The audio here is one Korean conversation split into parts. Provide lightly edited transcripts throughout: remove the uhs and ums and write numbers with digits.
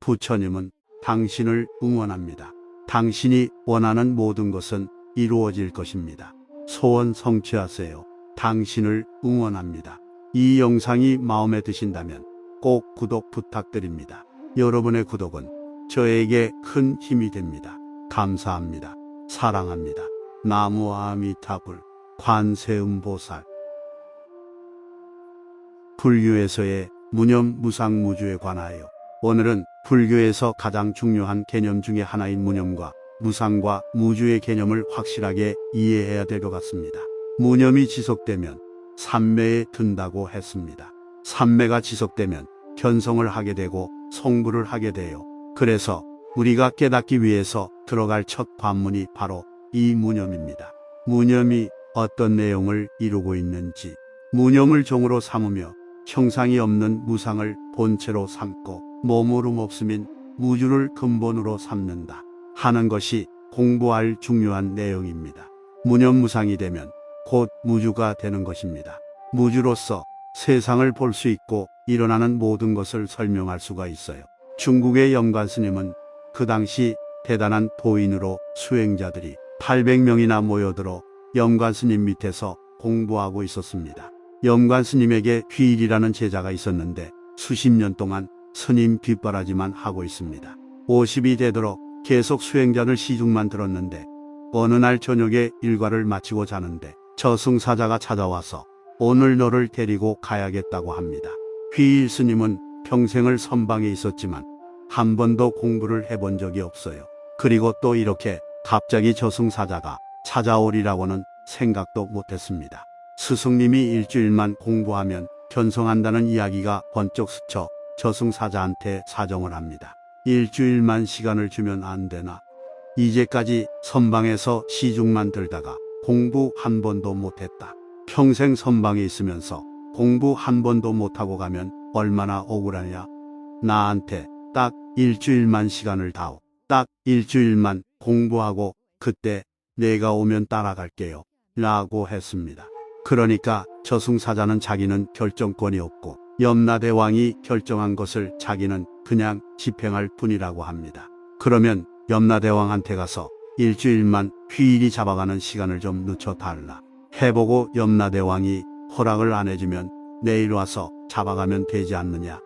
부처님은 당신을 응원합니다. 당신이 원하는 모든 것은 이루어질 것입니다. 소원 성취하세요. 당신을 응원합니다. 이 영상이 마음에 드신다면 꼭 구독 부탁드립니다. 여러분의 구독은 저에게 큰 힘이 됩니다. 감사합니다. 사랑합니다. 나무 아미타불 관세음보살. 불교에서의 무념 무상무주에 관하여 오늘은 불교에서 가장 중요한 개념 중에 하나인 무념과 무상과 무주의 개념을 확실하게 이해해야 될 것 같습니다. 무념이 지속되면 삼매에 든다고 했습니다. 삼매가 지속되면 견성을 하게 되고 성불을 하게 돼요. 그래서 우리가 깨닫기 위해서 들어갈 첫 관문이 바로 이 무념입니다. 무념이 어떤 내용을 이루고 있는지, 무념을 종으로 삼으며 형상이 없는 무상을 본체로 삼고 머무름 없음인 무주를 근본으로 삼는다 하는 것이 공부할 중요한 내용입니다. 무념무상이 되면 곧 무주가 되는 것입니다. 무주로서 세상을 볼 수 있고 일어나는 모든 것을 설명할 수가 있어요. 중국의 염관스님은 그 당시 대단한 도인으로 수행자들이 800명이나 모여들어 염관스님 밑에서 공부하고 있었습니다. 염관스님에게 휘일이라는 제자가 있었는데 수십 년 동안 스님 뒷바라지만 하고 있습니다. 50이 되도록 계속 수행자들 시중만 들었는데 어느 날 저녁에 일과를 마치고 자는데 저승사자가 찾아와서 오늘 너를 데리고 가야겠다고 합니다. 휘일 스님은 평생을 선방에 있었지만 한 번도 공부를 해본 적이 없어요. 그리고 또 이렇게 갑자기 저승사자가 찾아오리라고는 생각도 못했습니다. 스승님이 일주일만 공부하면 견성한다는 이야기가 번쩍 스쳐 저승사자한테 사정을 합니다. 일주일만 시간을 주면 안 되나? 이제까지 선방에서 시중만 들다가 공부 한 번도 못했다. 평생 선방에 있으면서 공부 한 번도 못하고 가면 얼마나 억울하냐? 나한테 딱 일주일만 시간을 다오. 딱 일주일만 공부하고 그때 내가 오면 따라갈게요. 라고 했습니다. 그러니까 저승사자는 자기는 결정권이 없고 염라대왕이 결정한 것을 자기는 그냥 집행할 뿐이라고 합니다. 그러면 염라대왕한테 가서 일주일만 휘일이 잡아가는 시간을 좀 늦춰달라. 해보고 염라대왕이 허락을 안 해주면 내일 와서 잡아가면 되지 않느냐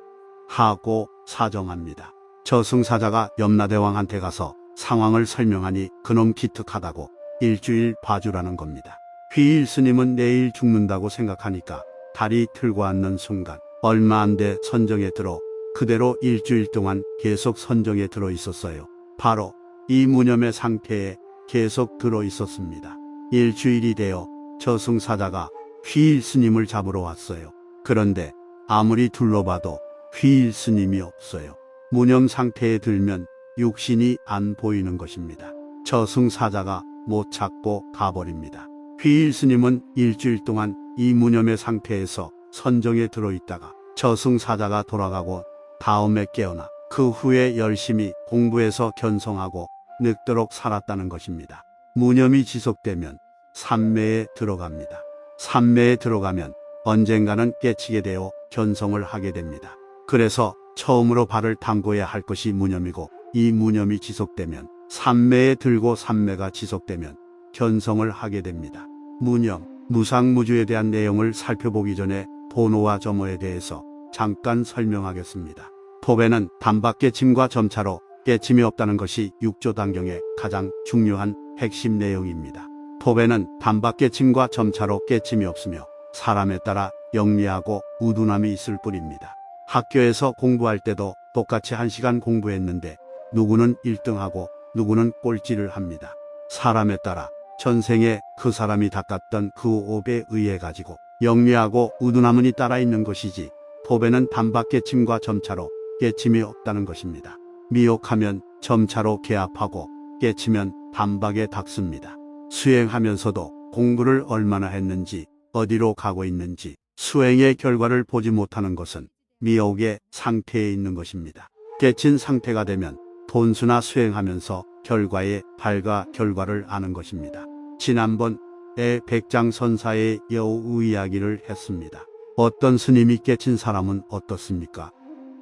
하고 사정합니다. 저승사자가 염라대왕한테 가서 상황을 설명하니 그놈 기특하다고 일주일 봐주라는 겁니다. 휘일 스님은 내일 죽는다고 생각하니까 다리 틀고 앉는 순간 얼마 안 돼 선정에 들어 그대로 일주일 동안 계속 선정에 들어 있었어요. 바로 이 무념의 상태에 계속 들어 있었습니다. 일주일이 되어 저승사자가 휘일 스님을 잡으러 왔어요. 그런데 아무리 둘러봐도 휘일 스님이 없어요. 무념 상태에 들면 육신이 안 보이는 것입니다. 저승사자가 못 찾고 가버립니다. 휘일 스님은 일주일 동안 이 무념의 상태에서 선정에 들어있다가 저승사자가 돌아가고 다음에 깨어나 그 후에 열심히 공부해서 견성하고 늙도록 살았다는 것입니다. 무념이 지속되면 삼매에 들어갑니다. 삼매에 들어가면 언젠가는 깨치게 되어 견성을 하게 됩니다. 그래서 처음으로 발을 담궈야 할 것이 무념이고 이 무념이 지속되면 삼매에 들고 삼매가 지속되면 견성을 하게 됩니다. 무념, 무상무주에 대한 내용을 살펴보기 전에 본호와 점호에 대해서 잠깐 설명하겠습니다. 법에는 단박깨침과 점차로 깨침이 없다는 것이 육조단경의 가장 중요한 핵심 내용입니다. 법에는 단박깨침과 점차로 깨침이 없으며 사람에 따라 영리하고 우둔함이 있을 뿐입니다. 학교에서 공부할 때도 똑같이 1시간 공부했는데 누구는 1등하고 누구는 꼴찌를 합니다. 사람에 따라 전생에 그 사람이 닦았던 그 업에 의해 가지고 영리하고 우둔함이 따라 있는 것이지 법에는 단박깨침과 점차로 깨침이 없다는 것입니다. 미혹하면 점차로 개합하고 깨치면 단박에 닦습니다. 수행하면서도 공부를 얼마나 했는지 어디로 가고 있는지 수행의 결과를 보지 못하는 것은 미혹의 상태에 있는 것입니다. 깨친 상태가 되면 본수나 수행하면서 결과의 발과 결과를 아는 것입니다. 지난번에 백장선사의 여우 이야기를 했습니다. 어떤 스님이 깨친 사람은 어떻습니까?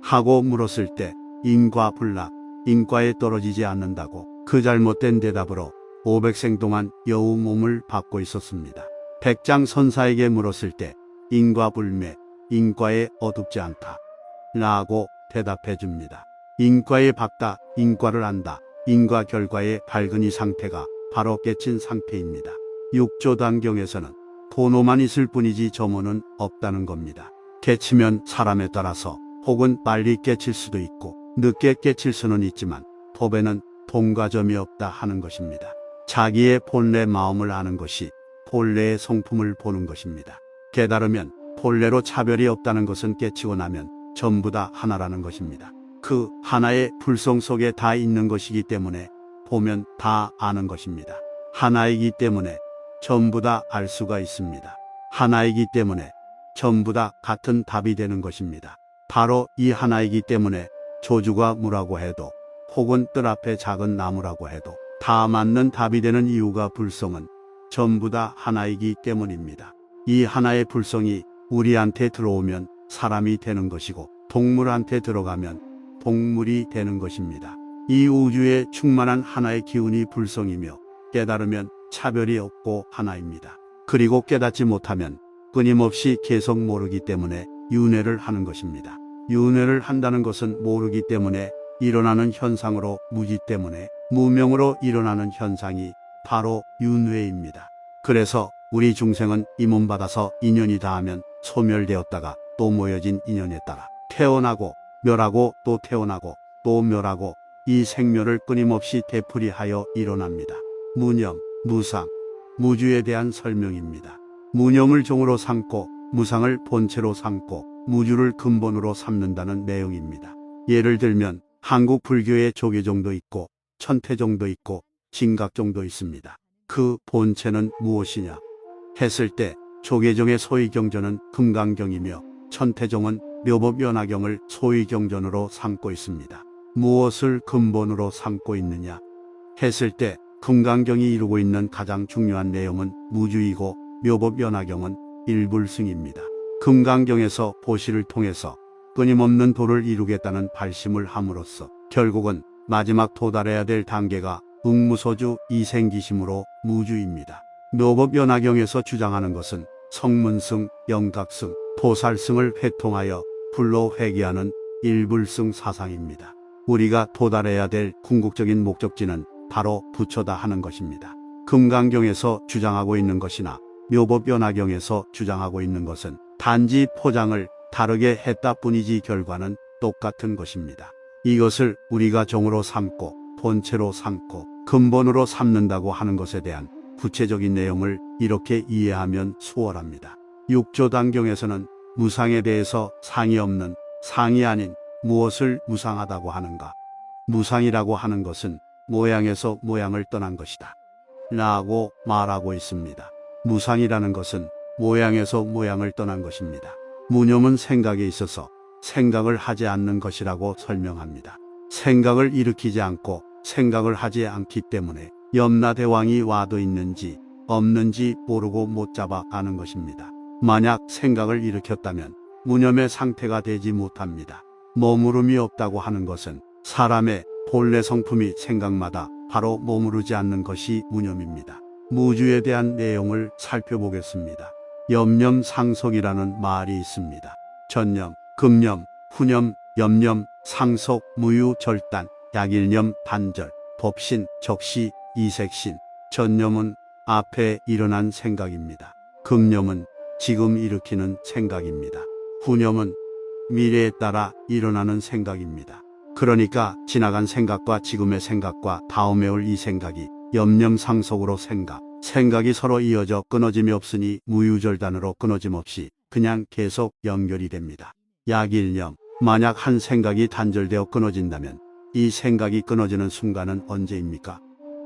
하고 물었을 때 인과불락, 인과에 떨어지지 않는다고 그 잘못된 대답으로 500생 동안 여우 몸을 받고 있었습니다. 백장선사에게 물었을 때 인과불매, 인과에 어둡지 않다 라고 대답해 줍니다. 인과에 밝다, 인과를 안다, 인과 결과에 밝은 이 상태가 바로 깨친 상태입니다. 육조단경에서는 도노만 있을 뿐이지 점호는 없다는 겁니다. 깨치면 사람에 따라서 혹은 빨리 깨칠 수도 있고 늦게 깨칠 수는 있지만 법에는 동과 점이 없다 하는 것입니다. 자기의 본래 마음을 아는 것이 본래의 성품을 보는 것입니다. 깨달으면 본래로 차별이 없다는 것은 깨치고 나면 전부 다 하나라는 것입니다. 그 하나의 불성 속에 다 있는 것이기 때문에 보면 다 아는 것입니다. 하나이기 때문에 전부 다 알 수가 있습니다. 하나이기 때문에 전부 다 같은 답이 되는 것입니다. 바로 이 하나이기 때문에 조주가 무라고 해도 혹은 뜰 앞에 작은 나무라고 해도 다 맞는 답이 되는 이유가 불성은 전부 다 하나이기 때문입니다. 이 하나의 불성이 우리한테 들어오면 사람이 되는 것이고 동물한테 들어가면 동물이 되는 것입니다. 이 우주에 충만한 하나의 기운이 불성이며 깨달으면 차별이 없고 하나입니다. 그리고 깨닫지 못하면 끊임없이 계속 모르기 때문에 윤회를 하는 것입니다. 윤회를 한다는 것은 모르기 때문에 일어나는 현상으로 무지 때문에 무명으로 일어나는 현상이 바로 윤회입니다. 그래서 우리 중생은 이 몸 받아서 인연이 닿으면 소멸되었다가 또 모여진 인연에 따라 태어나고 멸하고 또 태어나고 또 멸하고 이 생멸을 끊임없이 되풀이하여 일어납니다. 무념, 무상, 무주에 대한 설명입니다. 무념을 종으로 삼고 무상을 본체로 삼고 무주를 근본으로 삼는다는 내용입니다. 예를 들면 한국 불교의 조계종도 있고 천태종도 있고 진각종도 있습니다. 그 본체는 무엇이냐 했을 때 조계종의 소위경전은 금강경이며 천태종은 묘법연화경을 소위경전으로 삼고 있습니다. 무엇을 근본으로 삼고 있느냐 했을 때 금강경이 이루고 있는 가장 중요한 내용은 무주이고 묘법연화경은 일불승입니다. 금강경에서 보시를 통해서 끊임없는 도를 이루겠다는 발심을 함으로써 결국은 마지막 도달해야 될 단계가 응무소주 이생기심으로 무주입니다. 묘법연화경에서 주장하는 것은 성문승, 영각승, 도살승을 회통하여 불로 회귀하는 일불승 사상입니다. 우리가 도달해야 될 궁극적인 목적지는 바로 부처다 하는 것입니다. 금강경에서 주장하고 있는 것이나 묘법연화경에서 주장하고 있는 것은 단지 포장을 다르게 했다 뿐이지 결과는 똑같은 것입니다. 이것을 우리가 정으로 삼고 본체로 삼고 근본으로 삼는다고 하는 것에 대한 구체적인 내용을 이렇게 이해하면 수월합니다. 육조단경에서는 무상에 대해서 상이 없는 상이 아닌 무엇을 무상하다고 하는가? 무상이라고 하는 것은 모양에서 모양을 떠난 것이다 라고 말하고 있습니다. 무상이라는 것은 모양에서 모양을 떠난 것입니다. 무념은 생각에 있어서 생각을 하지 않는 것이라고 설명합니다. 생각을 일으키지 않고 생각을 하지 않기 때문에 염라대왕이 와도 있는지 없는지 모르고 못 잡아 가는 것입니다. 만약 생각을 일으켰다면 무념의 상태가 되지 못합니다. 머무름이 없다고 하는 것은 사람의 본래 성품이 생각마다 바로 머무르지 않는 것이 무념입니다. 무주에 대한 내용을 살펴보겠습니다. 염념상속이라는 말이 있습니다. 전념, 금념, 후념, 염념, 상속, 무유, 절단, 약일념, 단절, 법신, 적시, 이색신. 전념은 앞에 일어난 생각입니다. 금념은 지금 일으키는 생각입니다. 후념은 미래에 따라 일어나는 생각입니다. 그러니까 지나간 생각과 지금의 생각과 다음에 올 이 생각이 염념상속으로 생각이 서로 이어져 끊어짐이 없으니 무유절단으로 끊어짐 없이 그냥 계속 연결이 됩니다. 약일념, 만약 한 생각이 단절되어 끊어진다면 이 생각이 끊어지는 순간은 언제입니까?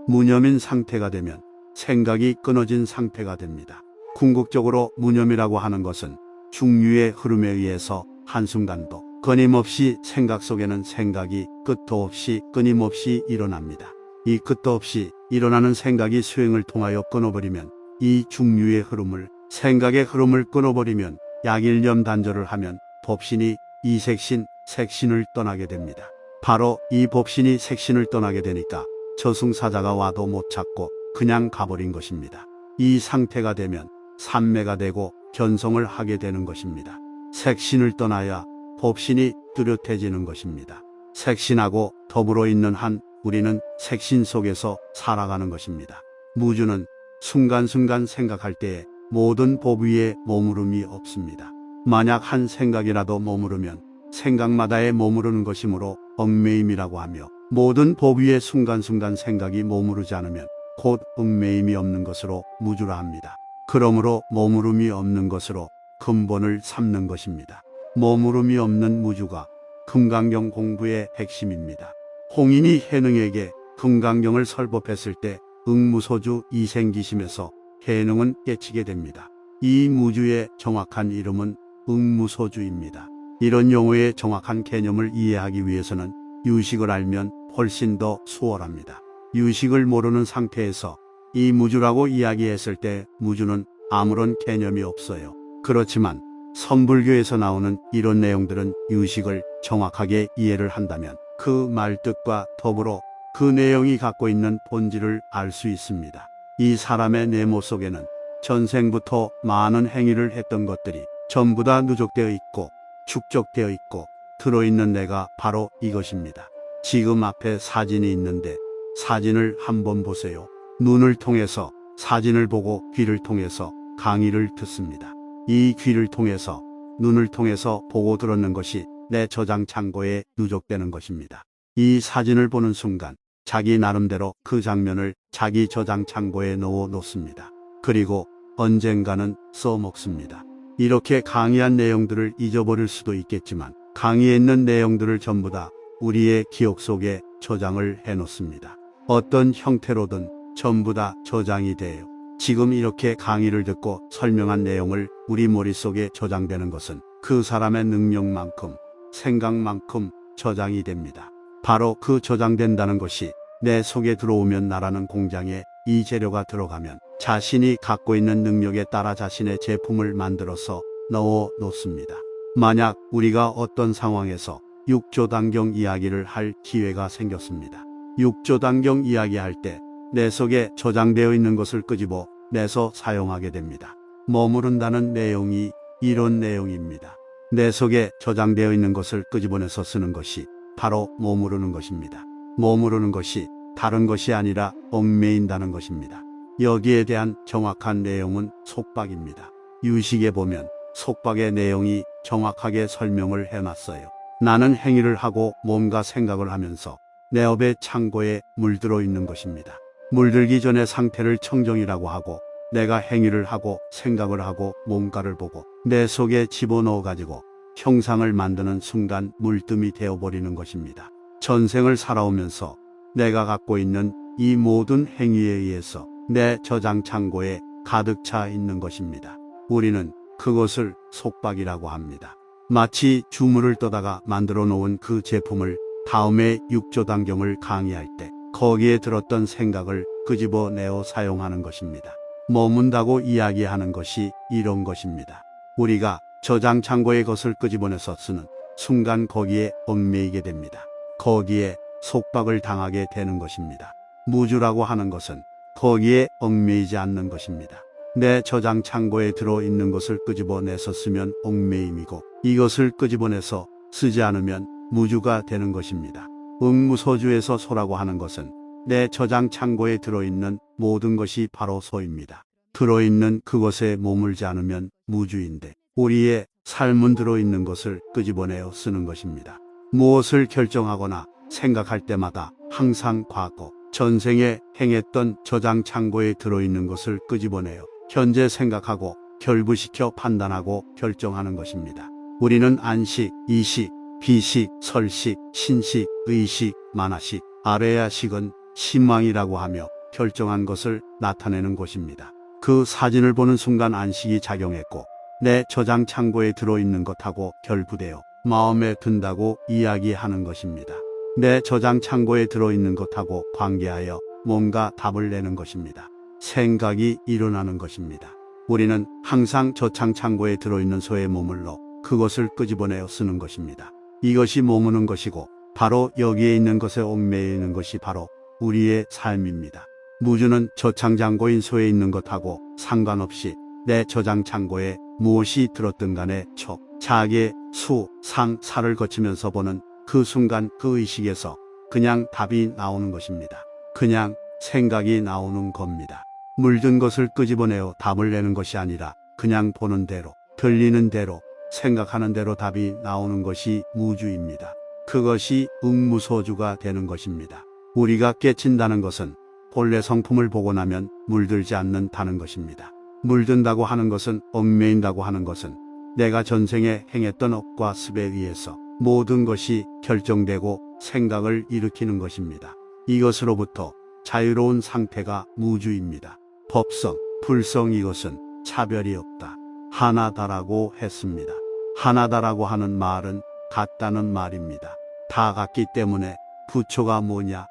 무념인 상태가 되면 생각이 끊어진 상태가 됩니다. 궁극적으로 무념이라고 하는 것은 중류의 흐름에 의해서 한순간도 끊임없이 생각 속에는 생각이 끝도 없이 끊임없이 일어납니다. 이 끝도 없이 일어나는 생각이 수행을 통하여 끊어버리면 이 중류의 흐름을 생각의 흐름을 끊어버리면 약일념 단절을 하면 법신이 이색신, 색신을 떠나게 됩니다. 바로 이 법신이 색신을 떠나게 되니까 저승사자가 와도 못 찾고 그냥 가버린 것입니다. 이 상태가 되면 산매가 되고 견성을 하게 되는 것입니다. 색신을 떠나야 법신이 뚜렷해지는 것입니다. 색신하고 더불어 있는 한 우리는 색신 속에서 살아가는 것입니다. 무주는 순간순간 생각할 때에 모든 법 위에 머무름이 없습니다. 만약 한 생각이라도 머무르면 생각마다에 머무르는 것이므로 얽매임이라고 하며, 모든 법 위에 순간순간 생각이 머무르지 않으면 곧 얽매임이 없는 것으로 무주라 합니다. 그러므로 머무름이 없는 것으로 근본을 삼는 것입니다. 머무름이 없는 무주가 금강경 공부의 핵심입니다. 홍인이 해능에게 금강경을 설법했을 때 응무소주 이생기심에서 해능은 깨치게 됩니다. 이 무주의 정확한 이름은 응무소주입니다. 이런 용어의 정확한 개념을 이해하기 위해서는 유식을 알면 훨씬 더 수월합니다. 유식을 모르는 상태에서 이 무주라고 이야기했을 때 무주는 아무런 개념이 없어요. 그렇지만 선불교에서 나오는 이런 내용들은 유식을 정확하게 이해를 한다면 그 말뜻과 더불어 그 내용이 갖고 있는 본질을 알 수 있습니다. 이 사람의 내모 속에는 전생부터 많은 행위를 했던 것들이 전부 다 누적되어 있고 축적되어 있고 들어있는 내가 바로 이것입니다. 지금 앞에 사진이 있는데 사진을 한번 보세요. 눈을 통해서 사진을 보고 귀를 통해서 강의를 듣습니다. 이 귀를 통해서 눈을 통해서 보고 들었는 것이 내 저장 창고에 누적되는 것입니다. 이 사진을 보는 순간 자기 나름대로 그 장면을 자기 저장 창고에 넣어 놓습니다. 그리고 언젠가는 써먹습니다. 이렇게 강의한 내용들을 잊어버릴 수도 있겠지만 강의했는 내용들을 전부 다 우리의 기억 속에 저장을 해놓습니다. 어떤 형태로든 전부 다 저장이 돼요. 지금 이렇게 강의를 듣고 설명한 내용을 우리 머릿속에 저장되는 것은 그 사람의 능력만큼, 생각만큼 저장이 됩니다. 바로 그 저장된다는 것이 내 속에 들어오면 나라는 공장에 이 재료가 들어가면 자신이 갖고 있는 능력에 따라 자신의 제품을 만들어서 넣어 놓습니다. 만약 우리가 어떤 상황에서 육조단경 이야기를 할 기회가 생겼습니다. 육조단경 이야기할 때 내 속에 저장되어 있는 것을 끄집어 내서 사용하게 됩니다. 머무른다는 내용이 이런 내용입니다. 내 속에 저장되어 있는 것을 끄집어내서 쓰는 것이 바로 머무르는 것입니다. 머무르는 것이 다른 것이 아니라 얽매인다는 것입니다. 여기에 대한 정확한 내용은 속박입니다. 유식에 보면 속박의 내용이 정확하게 설명을 해놨어요. 나는 행위를 하고 뭔가 생각을 하면서 내 업의 창고에 물들어 있는 것입니다. 물들기 전의 상태를 청정이라고 하고, 내가 행위를 하고 생각을 하고 뭔가를 보고 내 속에 집어넣어 가지고 형상을 만드는 순간 물뜸이 되어버리는 것입니다. 전생을 살아오면서 내가 갖고 있는 이 모든 행위에 의해서 내 저장 창고에 가득 차 있는 것입니다. 우리는 그것을 속박이라고 합니다. 마치 주물을 떠다가 만들어 놓은 그 제품을 다음에 육조단경을 강의할 때 거기에 들었던 생각을 끄집어내어 사용하는 것입니다. 머문다고 이야기하는 것이 이런 것입니다. 우리가 저장 창고의 것을 끄집어내서 쓰는 순간 거기에 얽매이게 됩니다. 거기에 속박을 당하게 되는 것입니다. 무주라고 하는 것은 거기에 얽매이지 않는 것입니다. 내 저장 창고에 들어있는 것을 끄집어내서 쓰면 얽매임이고, 이것을 끄집어내서 쓰지 않으면 무주가 되는 것입니다. 응무소주에서 소라고 하는 것은 내 저장 창고에 들어있는 모든 것이 바로 소입니다. 들어있는 그것에 머물지 않으면 무주인데, 우리의 삶은 들어있는 것을 끄집어내어 쓰는 것입니다. 무엇을 결정하거나 생각할 때마다 항상 과거, 전생에 행했던 저장 창고에 들어있는 것을 끄집어내어 현재 생각하고 결부시켜 판단하고 결정하는 것입니다. 우리는 안식, 이식, 비식, 설식, 신식, 의식, 만화식, 아레야식은 신망이라고 하며 결정한 것을 나타내는 것입니다. 그 사진을 보는 순간 안식이 작용했고 내 저장 창고에 들어있는 것하고 결부되어 마음에 든다고 이야기하는 것입니다. 내 저장 창고에 들어있는 것하고 관계하여 뭔가 답을 내는 것입니다. 생각이 일어나는 것입니다. 우리는 항상 저장 창고에 들어있는 소에 머물러 그것을 끄집어내어 쓰는 것입니다. 이것이 머무는 것이고, 바로 여기에 있는 것에 얽매여 있는 것이 바로 우리의 삶입니다. 무주는 저장창고인 소에 있는 것하고 상관없이 내 저장창고에 무엇이 들었든 간에 척, 자계, 수, 상, 사를 거치면서 보는 그 순간 그 의식에서 그냥 답이 나오는 것입니다. 그냥 생각이 나오는 겁니다. 물든 것을 끄집어내어 답을 내는 것이 아니라 그냥 보는 대로, 들리는 대로, 생각하는 대로 답이 나오는 것이 무주입니다. 그것이 응무소주가 되는 것입니다. 우리가 깨친다는 것은 본래 성품을 보고 나면 물들지 않는다는 것입니다. 물든다고 하는 것은 얽매인다고 하는 것은 내가 전생에 행했던 업과 습에 의해서 모든 것이 결정되고 생각을 일으키는 것입니다. 이것으로부터 자유로운 상태가 무주입니다. 법성, 불성 이것은 차별이 없다. 하나다라고 했습니다. 하나다라고 하는 말은 같다는 말입니다. 다 같기 때문에 부초가 뭐냐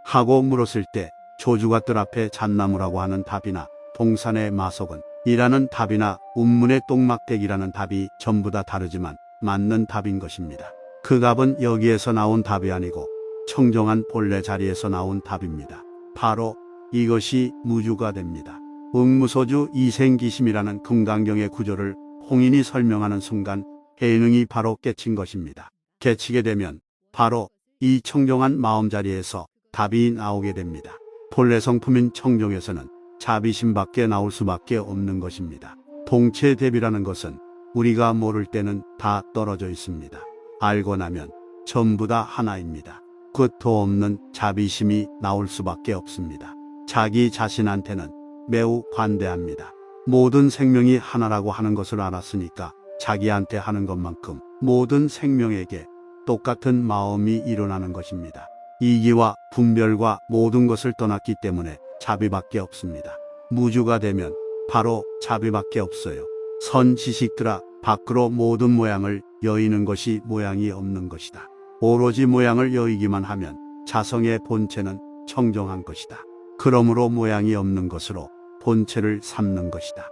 하고 물었을 때 조주가 뜰 앞에 잣나무라고 하는 답이나 동산의 마석은 이라는 답이나 운문의 똥막대기라는 답이 전부 다 다르지만 맞는 답인 것입니다. 그 답은 여기에서 나온 답이 아니고 청정한 본래 자리에서 나온 답입니다. 바로 이것이 무주가 됩니다. 응무소주 이생기심이라는 금강경의 구조를 홍인이 설명하는 순간 해능이 바로 깨친 것입니다. 깨치게 되면 바로 이 청정한 마음자리에서 답이 나오게 됩니다. 본래 성품인 청정에서는 자비심밖에 나올 수밖에 없는 것입니다. 동체대비라는 것은 우리가 모를 때는 다 떨어져 있습니다. 알고 나면 전부 다 하나입니다. 끝도 없는 자비심이 나올 수밖에 없습니다. 자기 자신한테는 매우 관대합니다. 모든 생명이 하나라고 하는 것을 알았으니까 자기한테 하는 것만큼 모든 생명에게 똑같은 마음이 일어나는 것입니다. 이기와 분별과 모든 것을 떠났기 때문에 자비밖에 없습니다. 무주가 되면 바로 자비밖에 없어요. 선지식들아 밖으로 모든 모양을 여의는 것이 모양이 없는 것이다. 오로지 모양을 여의기만 하면 자성의 본체는 청정한 것이다. 그러므로 모양이 없는 것으로 본체를 삼는 것이다.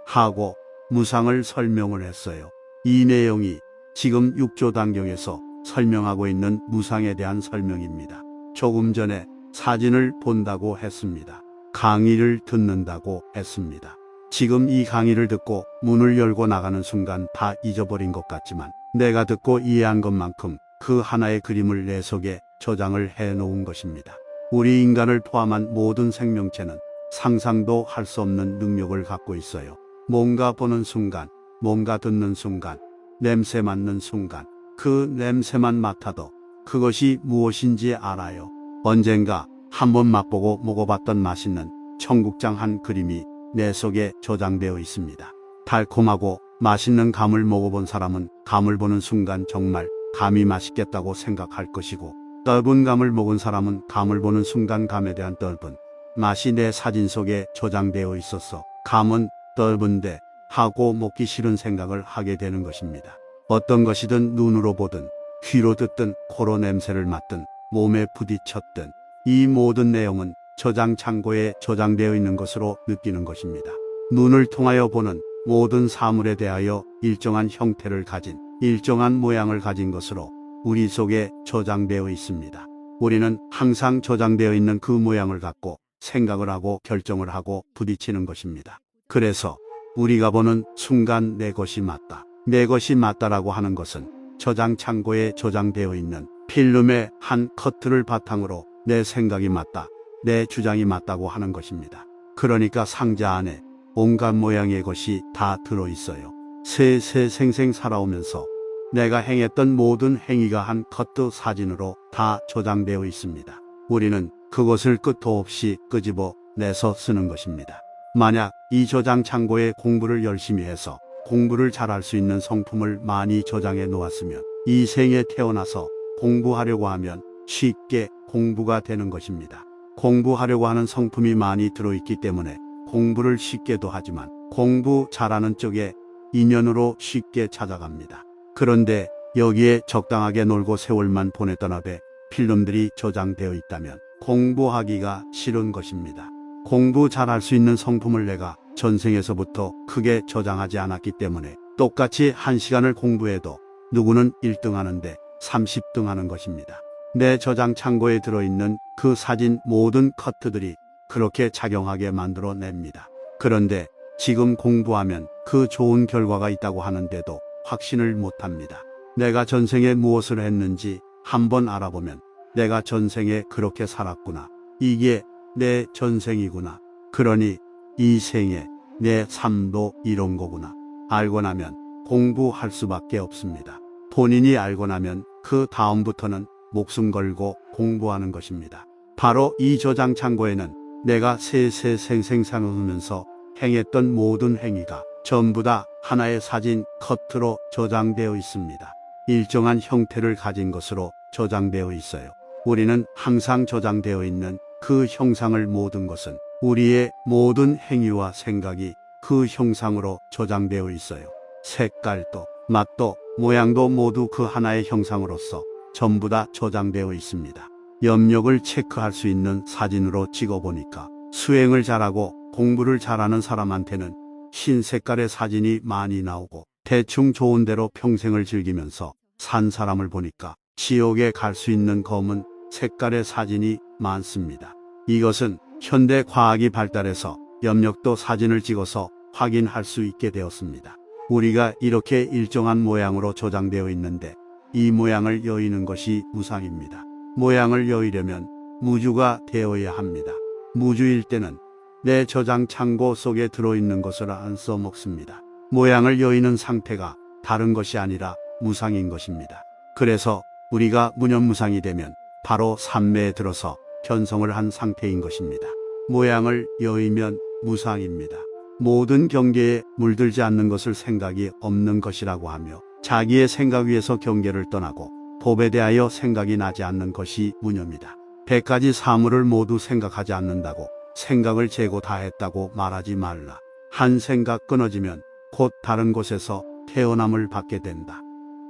하고 무상을 설명을 했어요. 이 내용이 지금 6조 단경에서 설명하고 있는 무상에 대한 설명입니다. 조금 전에 사진을 본다고 했습니다. 강의를 듣는다고 했습니다. 지금 이 강의를 듣고 문을 열고 나가는 순간 다 잊어버린 것 같지만 내가 듣고 이해한 것만큼 그 하나의 그림을 내 속에 저장을 해 놓은 것입니다. 우리 인간을 포함한 모든 생명체는 상상도 할 수 없는 능력을 갖고 있어요. 뭔가 보는 순간, 뭔가 듣는 순간, 냄새 맡는 순간, 그 냄새만 맡아도 그것이 무엇인지 알아요. 언젠가 한번 맛보고 먹어봤던 맛있는 청국장 한 그림이 내 속에 저장되어 있습니다. 달콤하고 맛있는 감을 먹어본 사람은 감을 보는 순간 정말 감이 맛있겠다고 생각할 것이고, 떫은 감을 먹은 사람은 감을 보는 순간 감에 대한 떫은 맛이 내 사진 속에 저장되어 있었어. 감은 떫은데 하고 먹기 싫은 생각을 하게 되는 것입니다. 어떤 것이든 눈으로 보든 귀로 듣든 코로 냄새를 맡든 몸에 부딪혔든 이 모든 내용은 저장 창고에 저장되어 있는 것으로 느끼는 것입니다. 눈을 통하여 보는 모든 사물에 대하여 일정한 형태를 가진 일정한 모양을 가진 것으로 우리 속에 저장되어 있습니다. 우리는 항상 저장되어 있는 그 모양을 갖고 생각을 하고 결정을 하고 부딪히는 것입니다. 그래서 우리가 보는 순간 내 것이 맞다, 내 것이 맞다라고 하는 것은 저장 창고에 저장되어 있는 필름의 한 커트를 바탕으로 내 생각이 맞다, 내 주장이 맞다고 하는 것입니다. 그러니까 상자 안에 온갖 모양의 것이 다 들어있어요. 세세생생 살아오면서 내가 행했던 모든 행위가 한 커트 사진으로 다 저장되어 있습니다. 우리는 그것을 끝도 없이 끄집어 내서 쓰는 것입니다. 만약 이 저장 창고에 공부를 열심히 해서 공부를 잘할 수 있는 성품을 많이 저장해 놓았으면 이 생에 태어나서 공부하려고 하면 쉽게 공부가 되는 것입니다. 공부하려고 하는 성품이 많이 들어있기 때문에 공부를 쉽게도 하지만 공부 잘하는 쪽에 인연으로 쉽게 찾아갑니다. 그런데 여기에 적당하게 놀고 세월만 보냈던 앞에 필름들이 저장되어 있다면 공부하기가 싫은 것입니다. 공부 잘할 수 있는 성품을 내가 전생에서부터 크게 저장하지 않았기 때문에 똑같이 1시간을 공부해도 누구는 1등 하는데 30등 하는 것입니다. 내 저장 창고에 들어있는 그 사진 모든 커트들이 그렇게 작용하게 만들어냅니다. 그런데 지금 공부하면 그 좋은 결과가 있다고 하는데도 확신을 못합니다. 내가 전생에 무엇을 했는지 한번 알아보면 내가 전생에 그렇게 살았구나. 이게 내 전생이구나. 그러니 이 생에 내 삶도 이런 거구나. 알고 나면 공부할 수밖에 없습니다. 본인이 알고 나면 그 다음부터는 목숨 걸고 공부하는 것입니다. 바로 이 저장 창고에는 내가 세세생생 살면서 행했던 모든 행위가 전부 다 하나의 사진 커트로 저장되어 있습니다. 일정한 형태를 가진 것으로 저장되어 있어요. 우리는 항상 저장되어 있는 그 형상을 모든 것은 우리의 모든 행위와 생각이 그 형상으로 저장되어 있어요. 색깔도, 맛도, 모양도 모두 그 하나의 형상으로서 전부 다 저장되어 있습니다. 염력을 체크할 수 있는 사진으로 찍어보니까 수행을 잘하고 공부를 잘하는 사람한테는 흰 색깔의 사진이 많이 나오고 대충 좋은 대로 평생을 즐기면서 산 사람을 보니까 지옥에 갈 수 있는 검은 색깔의 사진이 많습니다. 이것은 현대 과학이 발달해서 염력도 사진을 찍어서 확인할 수 있게 되었습니다. 우리가 이렇게 일정한 모양으로 저장되어 있는데 이 모양을 여의는 것이 무상입니다. 모양을 여의려면 무주가 되어야 합니다. 무주일 때는 내 저장 창고 속에 들어있는 것을 안 써먹습니다. 모양을 여의는 상태가 다른 것이 아니라 무상인 것입니다. 그래서 우리가 무념무상이 되면 바로 삼매에 들어서 견성을 한 상태인 것입니다. 모양을 여의면 무상입니다. 모든 경계에 물들지 않는 것을 생각이 없는 것이라고 하며 자기의 생각 위에서 경계를 떠나고 법에 대하여 생각이 나지 않는 것이 무념이다. 100가지 사물을 모두 생각하지 않는다고 생각을 재고 다 했다고 말하지 말라. 한 생각 끊어지면 곧 다른 곳에서 태어남을 받게 된다.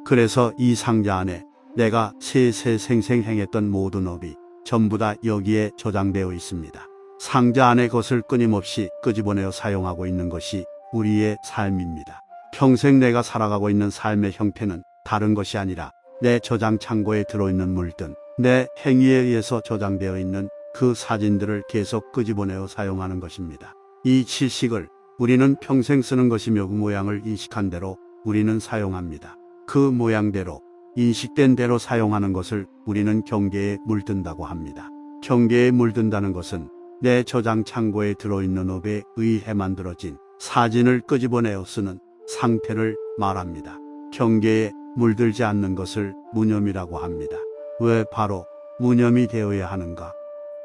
그래서 이 상자 안에 내가 세세생생 행했던 모든 업이 전부 다 여기에 저장되어 있습니다. 상자 안의 것을 끊임없이 끄집어내어 사용하고 있는 것이 우리의 삶입니다. 평생 내가 살아가고 있는 삶의 형태는 다른 것이 아니라 내 저장 창고에 들어있는 물든 내 행위에 의해서 저장되어 있는 그 사진들을 계속 끄집어내어 사용하는 것입니다. 이 칠식을 우리는 평생 쓰는 것이며 그 모양을 인식한 대로 우리는 사용합니다. 그 모양대로 인식된 대로 사용하는 것을 우리는 경계에 물든다고 합니다. 경계에 물든다는 것은 내 저장 창고에 들어있는 업에 의해 만들어진 사진을 끄집어내어 쓰는 상태를 말합니다. 경계에 물들지 않는 것을 무념이라고 합니다. 왜 바로 무념이 되어야 하는가?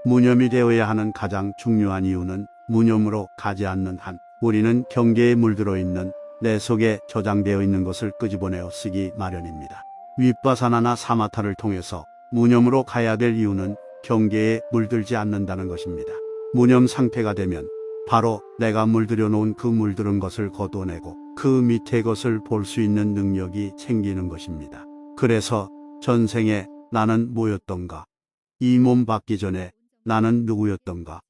무념이 되어야 하는 가장 중요한 이유는 무념으로 가지 않는 한 우리는 경계에 물들어 있는 내 속에 저장되어 있는 것을 끄집어내어 쓰기 마련입니다. 윗바사나나 사마타를 통해서 무념으로 가야 될 이유는 경계에 물들지 않는다는 것입니다. 무념 상태가 되면 바로 내가 물들여 놓은 그 물들은 것을 거둬내고 그 밑에 것을 볼 수 있는 능력이 생기는 것입니다. 그래서 전생에 나는 뭐였던가? 이 몸 받기 전에 나는 누구였던가?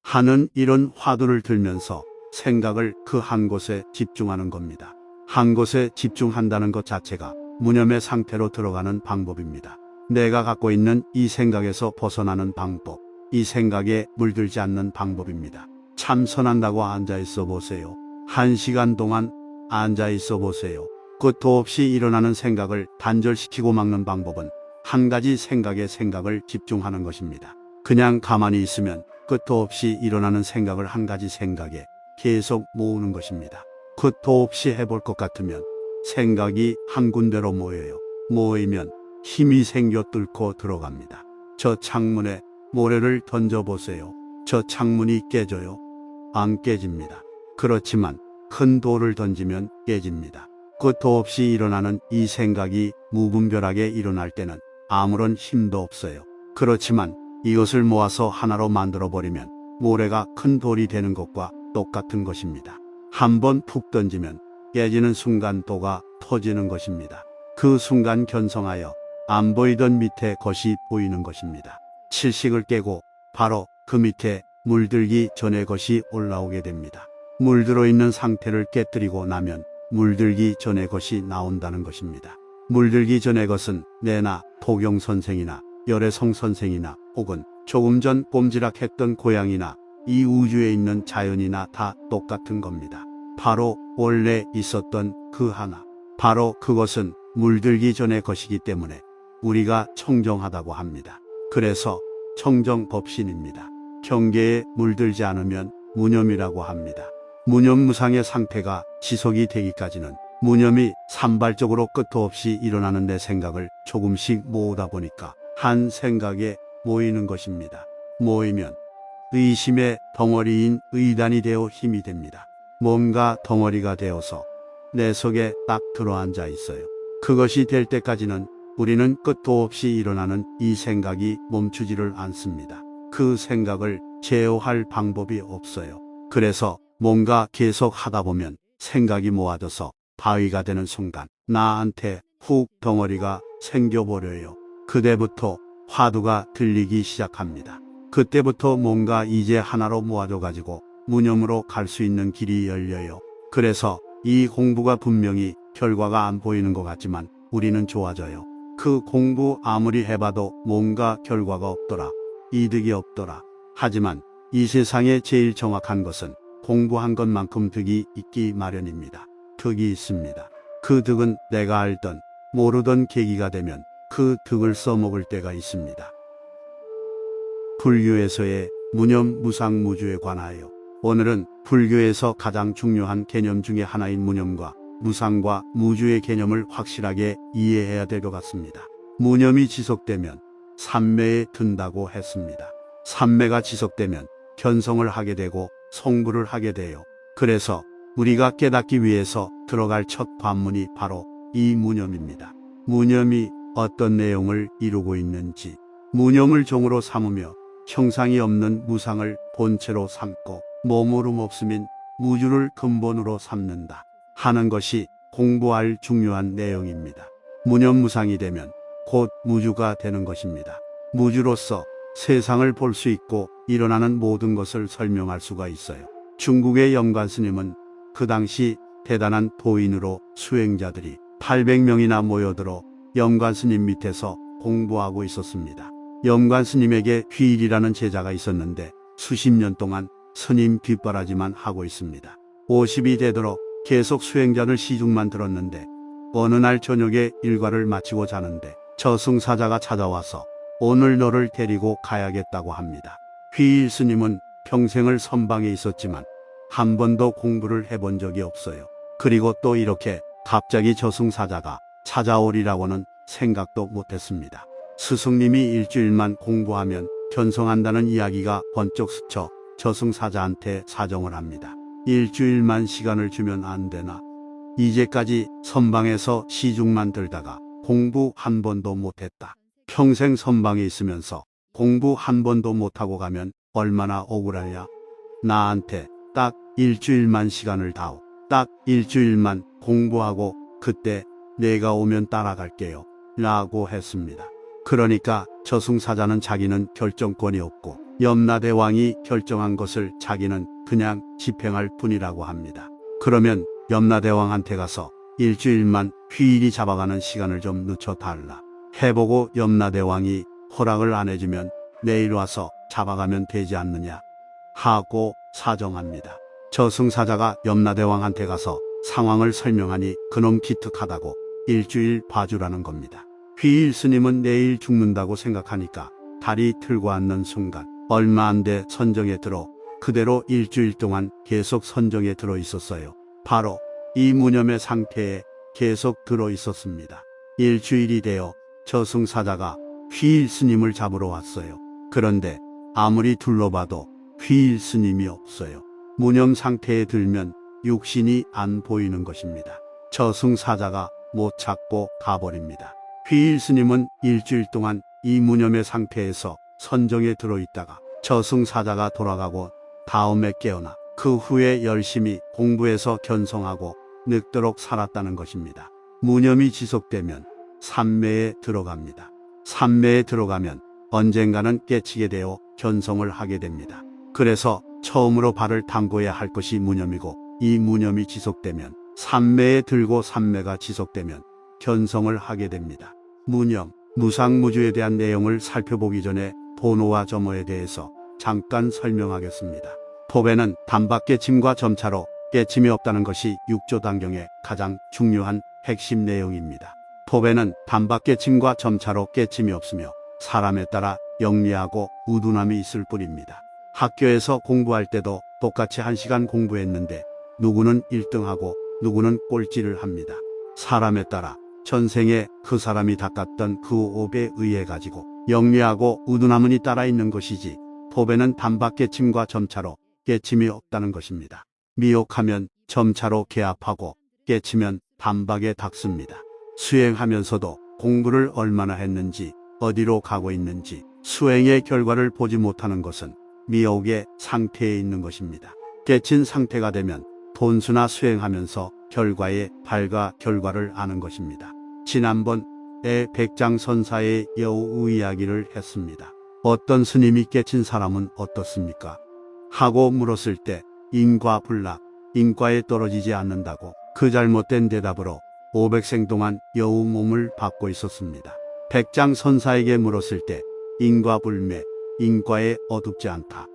하는 이런 화두를 들면서 생각을 그 한 곳에 집중하는 겁니다. 한 곳에 집중한다는 것 자체가 무념의 상태로 들어가는 방법입니다. 내가 갖고 있는 이 생각에서 벗어나는 방법, 이 생각에 물들지 않는 방법입니다. 참선한다고 앉아 있어 보세요. 1시간 동안 앉아 있어 보세요. 끝도 없이 일어나는 생각을 단절시키고 막는 방법은 한 가지 생각에 생각을 집중하는 것입니다. 그냥 가만히 있으면 끝도 없이 일어나는 생각을 한 가지 생각에 계속 모으는 것입니다. 끝도 없이 해볼 것 같으면 생각이 한 군데로 모여요. 모이면 힘이 생겨 뚫고 들어갑니다. 저 창문에 모래를 던져보세요. 저 창문이 깨져요? 안 깨집니다. 그렇지만 큰 돌을 던지면 깨집니다. 끝도 없이 일어나는 이 생각이 무분별하게 일어날 때는 아무런 힘도 없어요. 그렇지만 이것을 모아서 하나로 만들어버리면 모래가 큰 돌이 되는 것과 똑같은 것입니다. 한번 푹 던지면 깨지는 순간 도가 터지는 것입니다. 그 순간 견성하여 안 보이던 밑에 것이 보이는 것입니다. 칠식을 깨고 바로 그 밑에 물들기 전에 것이 올라오게 됩니다. 물들어 있는 상태를 깨뜨리고 나면 물들기 전에 것이 나온다는 것입니다. 물들기 전에 것은 내나 도경 선생이나 열애성 선생이나 혹은 조금 전 꼼지락했던 고양이나 이 우주에 있는 자연이나 다 똑같은 겁니다. 바로 원래 있었던 그 하나. 바로 그것은 물들기 전의 것이기 때문에 우리가 청정하다고 합니다. 그래서 청정법신입니다. 경계에 물들지 않으면 무념이라고 합니다. 무념무상의 상태가 지속이 되기까지는 무념이 산발적으로 끝도 없이 일어나는 내 생각을 조금씩 모으다 보니까 한 생각에 모이는 것입니다. 모이면 의심의 덩어리인 의단이 되어 힘이 됩니다. 뭔가 덩어리가 되어서 내 속에 딱 들어앉아 있어요. 그것이 될 때까지는 우리는 끝도 없이 일어나는 이 생각이 멈추지를 않습니다. 그 생각을 제어할 방법이 없어요. 그래서 뭔가 계속 하다 보면 생각이 모아져서 바위가 되는 순간 나한테 훅 덩어리가 생겨버려요. 그때부터 화두가 들리기 시작합니다. 그때부터 뭔가 이제 하나로 모아져 가지고 무념으로 갈 수 있는 길이 열려요. 그래서 이 공부가 분명히 결과가 안 보이는 것 같지만 우리는 좋아져요. 그 공부 아무리 해봐도 뭔가 결과가 없더라. 이득이 없더라. 하지만 이 세상에 제일 정확한 것은 공부한 것만큼 득이 있기 마련입니다. 득이 있습니다. 그 득은 내가 알던 모르던 계기가 되면 그 득을 써먹을 때가 있습니다. 불교에서의 무념 무상 무주에 관하여 오늘은 불교에서 가장 중요한 개념 중에 하나인 무념과 무상과 무주의 개념을 확실하게 이해해야 될 것 같습니다. 무념이 지속되면 삼매에 든다고 했습니다. 삼매가 지속되면 견성을 하게 되고 성불을 하게 돼요. 그래서 우리가 깨닫기 위해서 들어갈 첫 관문이 바로 이 무념입니다. 무념이 어떤 내용을 이루고 있는지, 무념을 종으로 삼으며 형상이 없는 무상을 본체로 삼고 머무름 없음인 무주를 근본으로 삼는다 하는 것이 공부할 중요한 내용입니다. 무념무상이 되면 곧 무주가 되는 것입니다. 무주로서 세상을 볼 수 있고 일어나는 모든 것을 설명할 수가 있어요. 중국의 영관스님은 그 당시 대단한 도인으로 수행자들이 800명이나 모여들어 영관스님 밑에서 공부하고 있었습니다. 영관스님에게 휘일이라는 제자가 있었는데 수십 년 동안 스님 뒷바라지만 하고 있습니다. 50이 되도록 계속 수행자들 시중만 들었는데 어느 날 저녁에 일과를 마치고 자는데 저승사자가 찾아와서 오늘 너를 데리고 가야겠다고 합니다. 휘일 스님은 평생을 선방에 있었지만 한 번도 공부를 해본 적이 없어요. 그리고 또 이렇게 갑자기 저승사자가 찾아오리라고는 생각도 못했습니다. 스승님이 일주일만 공부하면 견성한다는 이야기가 번쩍 스쳐 저승사자한테 사정을 합니다. 일주일만 시간을 주면 안 되나? 이제까지 선방에서 시중만 들다가 공부 한 번도 못했다. 평생 선방에 있으면서 공부 한 번도 못하고 가면 얼마나 억울하냐? 나한테 딱 일주일만 시간을 다오. 딱 일주일만 공부하고 그때 내가 오면 따라갈게요. 라고 했습니다. 그러니까 저승사자는 자기는 결정권이 없고 염라대왕이 결정한 것을 자기는 그냥 집행할 뿐이라고 합니다. 그러면 염라대왕한테 가서 일주일만 휘일이 잡아가는 시간을 좀 늦춰달라. 해보고 염라대왕이 허락을 안 해주면 내일 와서 잡아가면 되지 않느냐 하고 사정합니다. 저승사자가 염라대왕한테 가서 상황을 설명하니 그놈 기특하다고 일주일 봐주라는 겁니다. 휘일 스님은 내일 죽는다고 생각하니까 다리 틀고 앉는 순간 얼마 안 돼 선정에 들어 그대로 일주일 동안 계속 선정에 들어 있었어요. 바로 이 무념의 상태에 계속 들어 있었습니다. 일주일이 되어 저승사자가 휘일 스님을 잡으러 왔어요. 그런데 아무리 둘러봐도 휘일 스님이 없어요. 무념 상태에 들면 육신이 안 보이는 것입니다. 저승사자가 못 찾고 가버립니다. 휘일 스님은 일주일 동안 이 무념의 상태에서 선정에 들어있다가 저승사자가 돌아가고 다음에 깨어나 그 후에 열심히 공부해서 견성하고 늙도록 살았다는 것입니다. 무념이 지속되면 삼매에 들어갑니다. 삼매에 들어가면 언젠가는 깨치게 되어 견성을 하게 됩니다. 그래서 처음으로 발을 담궈야 할 것이 무념이고 이 무념이 지속되면 삼매에 들고 삼매가 지속되면 견성을 하게 됩니다. 무념, 무상무주에 대한 내용을 살펴보기 전에 도노와 점호에 대해서 잠깐 설명하겠습니다. 법에는 단박깨침과 점차로 깨침이 없다는 것이 육조단경의 가장 중요한 핵심 내용입니다. 법에는 단박깨침과 점차로 깨침이 없으며 사람에 따라 영리하고 우둔함이 있을 뿐입니다. 학교에서 공부할 때도 똑같이 1시간 공부했는데 누구는 1등하고 누구는 꼴찌를 합니다. 사람에 따라 전생에 그 사람이 닦았던 그 업에 의해 가지고 영리하고 우둔함이 따라 있는 것이지 법에는 단박깨침과 점차로 깨침이 없다는 것입니다. 미혹하면 점차로 개합하고 깨치면 단박에 닦습니다. 수행하면서도 공부를 얼마나 했는지 어디로 가고 있는지 수행의 결과를 보지 못하는 것은 미혹의 상태에 있는 것입니다. 깨친 상태가 되면 본수나 수행하면서 결과의 발과 결과를 아는 것입니다. 지난번에 백장선사의 여우 이야기를 했습니다. 어떤 스님이 깨친 사람은 어떻습니까? 하고 물었을 때 인과 불락, 인과에 떨어지지 않는다고 그 잘못된 대답으로 500생 동안 여우 몸을 받고 있었습니다. 백장선사에게 물었을 때 인과 불매, 인과에 어둡지 않다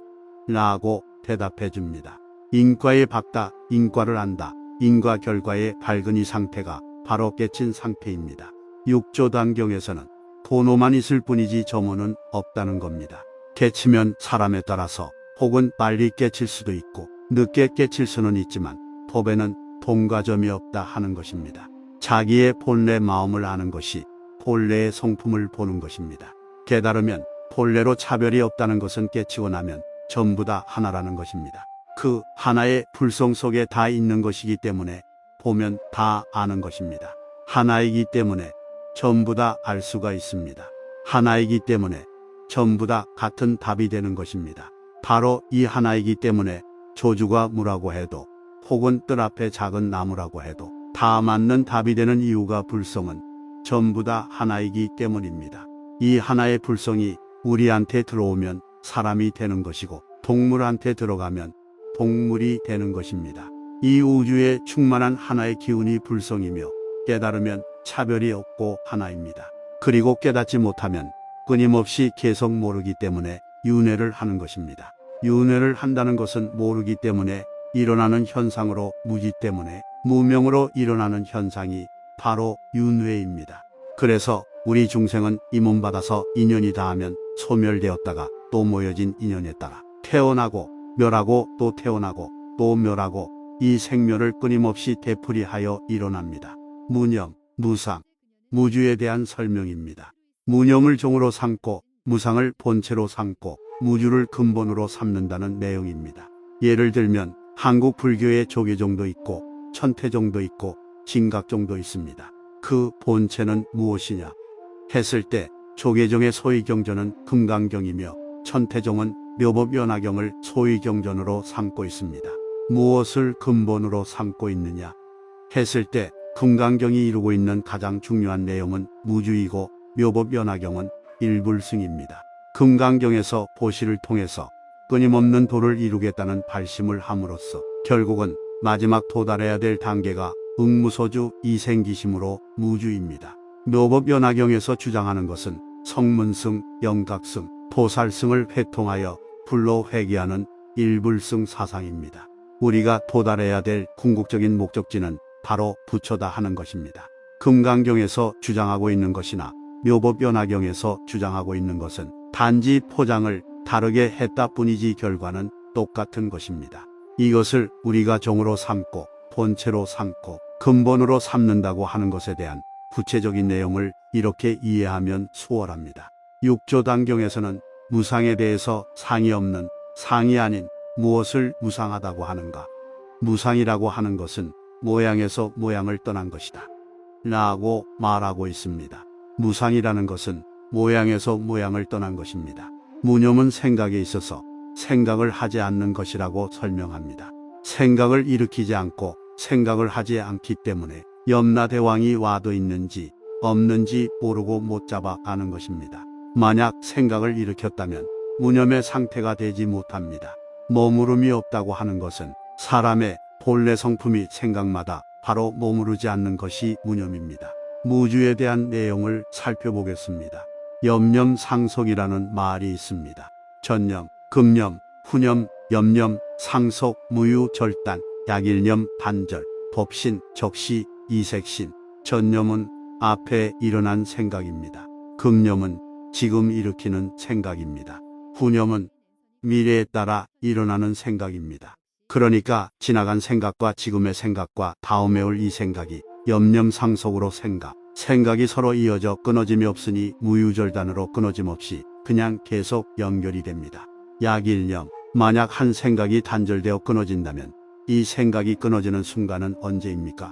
라고 대답해 줍니다. 인과에 밝다, 인과를 안다, 인과 결과에 밝은 이 상태가 바로 깨친 상태입니다. 육조단경에서는 도노만 있을 뿐이지 점호는 없다는 겁니다. 깨치면 사람에 따라서 혹은 빨리 깨칠 수도 있고 늦게 깨칠 수는 있지만 법에는 동과 점이 없다 하는 것입니다. 자기의 본래 마음을 아는 것이 본래의 성품을 보는 것입니다. 깨달으면 본래로 차별이 없다는 것은 깨치고 나면 전부 다 하나라는 것입니다. 그 하나의 불성 속에 다 있는 것이기 때문에 보면 다 아는 것입니다. 하나이기 때문에 전부 다 알 수가 있습니다. 하나이기 때문에 전부 다 같은 답이 되는 것입니다. 바로 이 하나이기 때문에 조주가 무라고 해도 혹은 뜰 앞에 작은 나무라고 해도 다 맞는 답이 되는 이유가 불성은 전부 다 하나이기 때문입니다. 이 하나의 불성이 우리한테 들어오면 사람이 되는 것이고 동물한테 들어가면 동물이 되는 것입니다. 이 우주에 충만한 하나의 기운이 불성이며 깨달으면 차별이 없고 하나입니다. 그리고 깨닫지 못하면 끊임없이 계속 모르기 때문에 윤회를 하는 것입니다. 윤회를 한다는 것은 모르기 때문에 일어나는 현상으로 무지 때문에 무명으로 일어나는 현상이 바로 윤회입니다. 그래서 우리 중생은 이 몸 받아서 인연이 닿으면 소멸되었다가 또 모여진 인연에 따라 태어나고 멸하고 또 태어나고 또 멸하고 이 생멸을 끊임없이 되풀이하여 일어납니다. 무념, 무상, 무주에 대한 설명입니다. 무념을 종으로 삼고 무상을 본체로 삼고 무주를 근본으로 삼는다는 내용입니다. 예를 들면 한국 불교의 조계종도 있고 천태종도 있고 진각종도 있습니다. 그 본체는 무엇이냐 했을 때 조계종의 소위경전은 금강경이며 천태종은 묘법연화경을 소위경전으로 삼고 있습니다. 무엇을 근본으로 삼고 있느냐 했을 때 금강경이 이루고 있는 가장 중요한 내용은 무주이고 묘법연화경은 일불승입니다. 금강경에서 보시를 통해서 끊임없는 도를 이루겠다는 발심을 함으로써 결국은 마지막 도달해야 될 단계가 응무소주 이생기심으로 무주입니다. 묘법연화경에서 주장하는 것은 성문승, 영각승, 보살승을 회통하여 불로 회귀하는 일불승 사상입니다. 우리가 도달해야 될 궁극적인 목적지는 바로 부처다 하는 것입니다. 금강경에서 주장하고 있는 것이나 묘법연화경에서 주장하고 있는 것은 단지 포장을 다르게 했다 뿐이지 결과는 똑같은 것입니다. 이것을 우리가 정으로 삼고 본체로 삼고 근본으로 삼는다고 하는 것에 대한 구체적인 내용을 이렇게 이해하면 수월합니다. 육조단경에서는 무상에 대해서 상이 없는 상이 아닌 무엇을 무상하다고 하는가? 무상이라고 하는 것은 모양에서 모양을 떠난 것이다 라고 말하고 있습니다. 무상이라는 것은 모양에서 모양을 떠난 것입니다. 무념은 생각에 있어서 생각을 하지 않는 것이라고 설명합니다. 생각을 일으키지 않고 생각을 하지 않기 때문에 염라대왕이 와도 있는지 없는지 모르고 못 잡아 가는 것입니다. 만약 생각을 일으켰다면 무념의 상태가 되지 못합니다. 머무름이 없다고 하는 것은 사람의 본래 성품이 생각마다 바로 머무르지 않는 것이 무념입니다. 무주에 대한 내용을 살펴보겠습니다. 염념상속이라는 말이 있습니다. 전념, 금념, 후념, 염념, 상속, 무유, 절단, 약일념, 단절, 법신, 적시, 이색신. 전념은 앞에 일어난 생각입니다. 금념은 지금 일으키는 생각입니다. 후념은 미래에 따라 일어나는 생각입니다. 그러니까 지나간 생각과 지금의 생각과 다음에 올 이 생각이 염념상속으로 생각이 서로 이어져 끊어짐이 없으니 무유절단으로 끊어짐 없이 그냥 계속 연결이 됩니다. 약일념, 만약 한 생각이 단절되어 끊어진다면 이 생각이 끊어지는 순간은 언제입니까?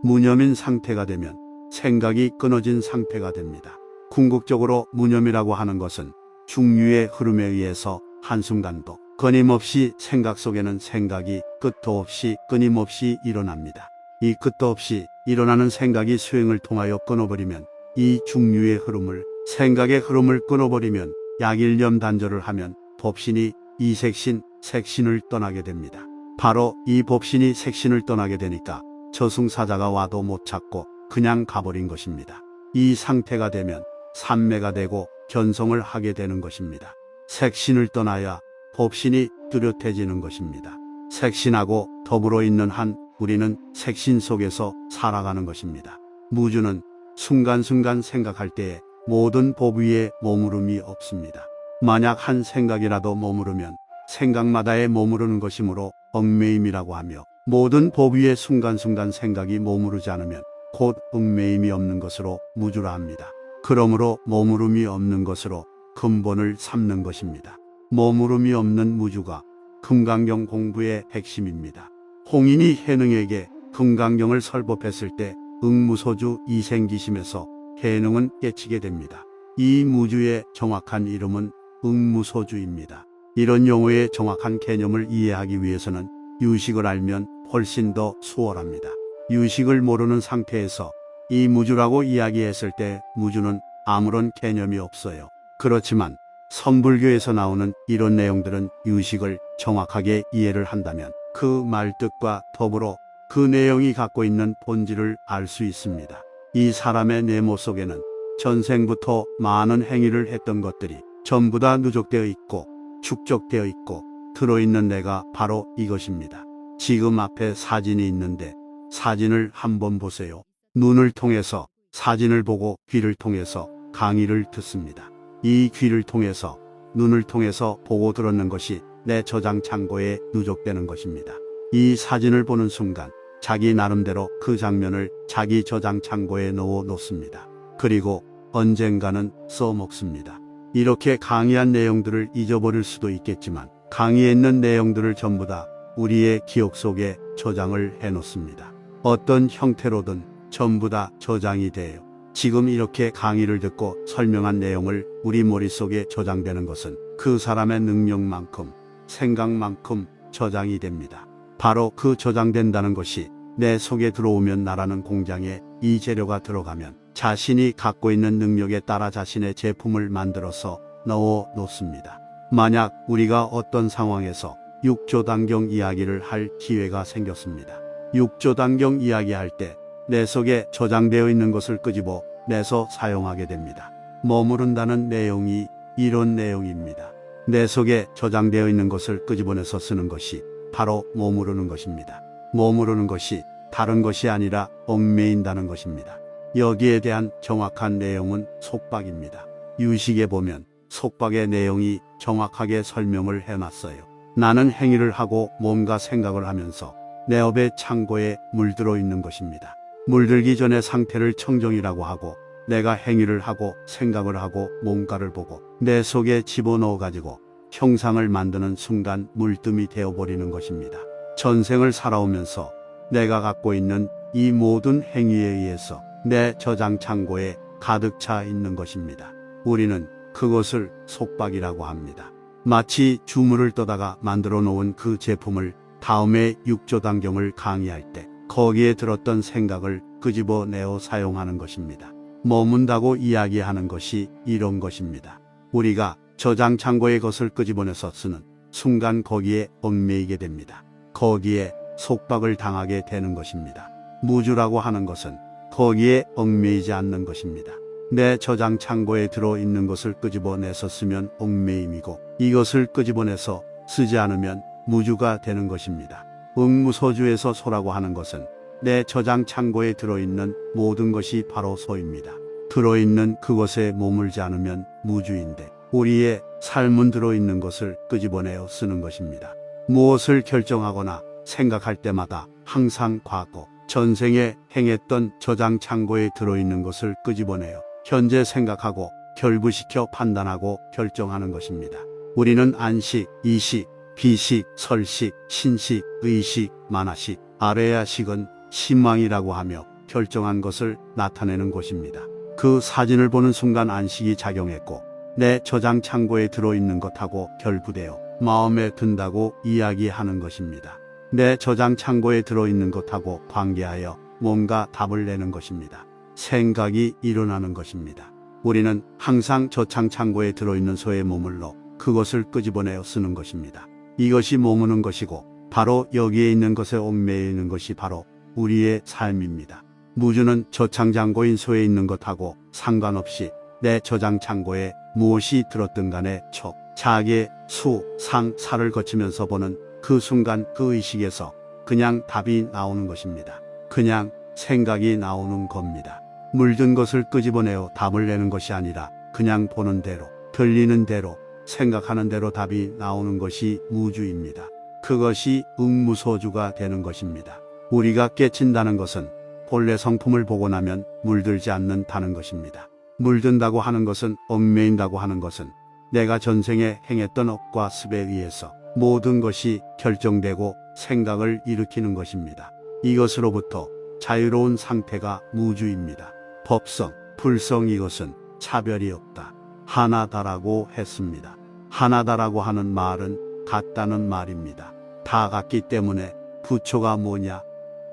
무념인 상태가 되면 생각이 끊어진 상태가 됩니다. 궁극적으로 무념이라고 하는 것은 중류의 흐름에 의해서 한순간도 끊임없이 생각 속에는 생각이 끝도 없이 끊임없이 일어납니다. 이 끝도 없이 일어나는 생각이 수행을 통하여 끊어버리면 이 중류의 흐름을 생각의 흐름을 끊어버리면 약일념 단절을 하면 법신이 이색신, 색신을 떠나게 됩니다. 바로 이 법신이 색신을 떠나게 되니까 저승사자가 와도 못 찾고 그냥 가버린 것입니다. 이 상태가 되면 삼매가 되고 견성을 하게 되는 것입니다. 색신을 떠나야 법신이 뚜렷해지는 것입니다. 색신하고 더불어 있는 한 우리는 색신 속에서 살아가는 것입니다. 무주는 순간순간 생각할 때에 모든 법 위에 머무름이 없습니다. 만약 한 생각이라도 머무르면 생각마다에 머무르는 것이므로 얽매임이라고 하며 모든 법 위에 순간순간 생각이 머무르지 않으면 곧 얽매임이 없는 것으로 무주라 합니다. 그러므로 머무름이 없는 것으로 근본을 삼는 것입니다. 머무름이 없는 무주가 금강경 공부의 핵심입니다. 홍인이 해능에게 금강경을 설법했을 때 응무소주 이생기심에서 해능은 깨치게 됩니다. 이 무주의 정확한 이름은 응무소주입니다. 이런 용어의 정확한 개념을 이해하기 위해서는 유식을 알면 훨씬 더 수월합니다. 유식을 모르는 상태에서 이 무주라고 이야기했을 때 무주는 아무런 개념이 없어요. 그렇지만 선불교에서 나오는 이런 내용들은 유식을 정확하게 이해를 한다면 그 말뜻과 더불어 그 내용이 갖고 있는 본질을 알 수 있습니다. 이 사람의 내모 속에는 전생부터 많은 행위를 했던 것들이 전부 다 누적되어 있고 축적되어 있고 들어있는 내가 바로 이것입니다. 지금 앞에 사진이 있는데 사진을 한번 보세요. 눈을 통해서 사진을 보고 귀를 통해서 강의를 듣습니다. 이 귀를 통해서 눈을 통해서 보고 들었는 것이 내 저장 창고에 누적되는 것입니다. 이 사진을 보는 순간 자기 나름대로 그 장면을 자기 저장 창고에 넣어 놓습니다. 그리고 언젠가는 써먹습니다. 이렇게 강의한 내용들을 잊어버릴 수도 있겠지만 강의했는 내용들을 전부 다 우리의 기억 속에 저장을 해놓습니다. 어떤 형태로든 전부 다 저장이 돼요. 지금 이렇게 강의를 듣고 설명한 내용을 우리 머릿속에 저장되는 것은 그 사람의 능력만큼 생각만큼 저장이 됩니다. 바로 그 저장된다는 것이 내 속에 들어오면 나라는 공장에 이 재료가 들어가면 자신이 갖고 있는 능력에 따라 자신의 제품을 만들어서 넣어 놓습니다. 만약 우리가 어떤 상황에서 육조단경 이야기를 할 기회가 생겼습니다. 육조단경 이야기할 때 내 속에 저장되어 있는 것을 끄집어 내서 사용하게 됩니다. 머무른다는 내용이 이런 내용입니다. 내 속에 저장되어 있는 것을 끄집어내서 쓰는 것이 바로 머무르는 것입니다. 머무르는 것이 다른 것이 아니라 얽매인다는 것입니다. 여기에 대한 정확한 내용은 속박입니다. 유식에 보면 속박의 내용이 정확하게 설명을 해놨어요. 나는 행위를 하고 뭔가 생각을 하면서 내 업의 창고에 물들어 있는 것입니다. 물들기 전의 상태를 청정이라고 하고 내가 행위를 하고 생각을 하고 뭔가를 보고 내 속에 집어넣어 가지고 형상을 만드는 순간 물뜸이 되어버리는 것입니다. 전생을 살아오면서 내가 갖고 있는 이 모든 행위에 의해서 내 저장 창고에 가득 차 있는 것입니다. 우리는 그것을 속박이라고 합니다. 마치 주물을 떠다가 만들어 놓은 그 제품을 다음에 육조단경을 강의할 때 거기에 들었던 생각을 끄집어내어 사용하는 것입니다. 머문다고 이야기하는 것이 이런 것입니다. 우리가 저장 창고의 것을 끄집어내서 쓰는 순간 거기에 얽매이게 됩니다. 거기에 속박을 당하게 되는 것입니다. 무주라고 하는 것은 거기에 얽매이지 않는 것입니다. 내 저장 창고에 들어있는 것을 끄집어내서 쓰면 얽매임이고 이것을 끄집어내서 쓰지 않으면 무주가 되는 것입니다. 응무소주에서 소라고 하는 것은 내 저장 창고에 들어있는 모든 것이 바로 소입니다. 들어있는 그것에 머물지 않으면 무주인데 우리의 삶은 들어있는 것을 끄집어내어 쓰는 것입니다. 무엇을 결정하거나 생각할 때마다 항상 과거, 전생에 행했던 저장 창고에 들어있는 것을 끄집어내어 현재 생각하고 결부시켜 판단하고 결정하는 것입니다. 우리는 안식, 이식, 비식, 설식, 신식, 의식, 만화식, 아레야식은 신망이라고 하며 결정한 것을 나타내는 것입니다. 그 사진을 보는 순간 안식이 작용했고 내 저장 창고에 들어있는 것하고 결부되어 마음에 든다고 이야기하는 것입니다. 내 저장 창고에 들어있는 것하고 관계하여 뭔가 답을 내는 것입니다. 생각이 일어나는 것입니다. 우리는 항상 저장 창고에 들어있는 소에 머물러 그것을 끄집어내어 쓰는 것입니다. 이것이 머무는 것이고 바로 여기에 있는 것에 얽매이는 것이 바로 우리의 삶입니다. 무주는 저장 창고인 소에 있는 것하고 상관없이 내 저장 창고에 무엇이 들었든 간에 촉, 자계, 수, 상, 사를 거치면서 보는 그 순간 그 의식에서 그냥 답이 나오는 것입니다. 그냥 생각이 나오는 겁니다. 물든 것을 끄집어내어 답을 내는 것이 아니라 그냥 보는 대로, 들리는 대로, 생각하는 대로 답이 나오는 것이 무주입니다. 그것이 응무소주가 되는 것입니다. 우리가 깨친다는 것은 본래 성품을 보고 나면 물들지 않는다는 것입니다. 물든다고 하는 것은 얽매인다고 하는 것은 내가 전생에 행했던 업과 습에 의해서 모든 것이 결정되고 생각을 일으키는 것입니다. 이것으로부터 자유로운 상태가 무주입니다. 법성, 불성 이것은 차별이 없다. 하나다라고 했습니다. 하나다라고 하는 말은 같다는 말입니다. 다 같기 때문에 부처가 뭐냐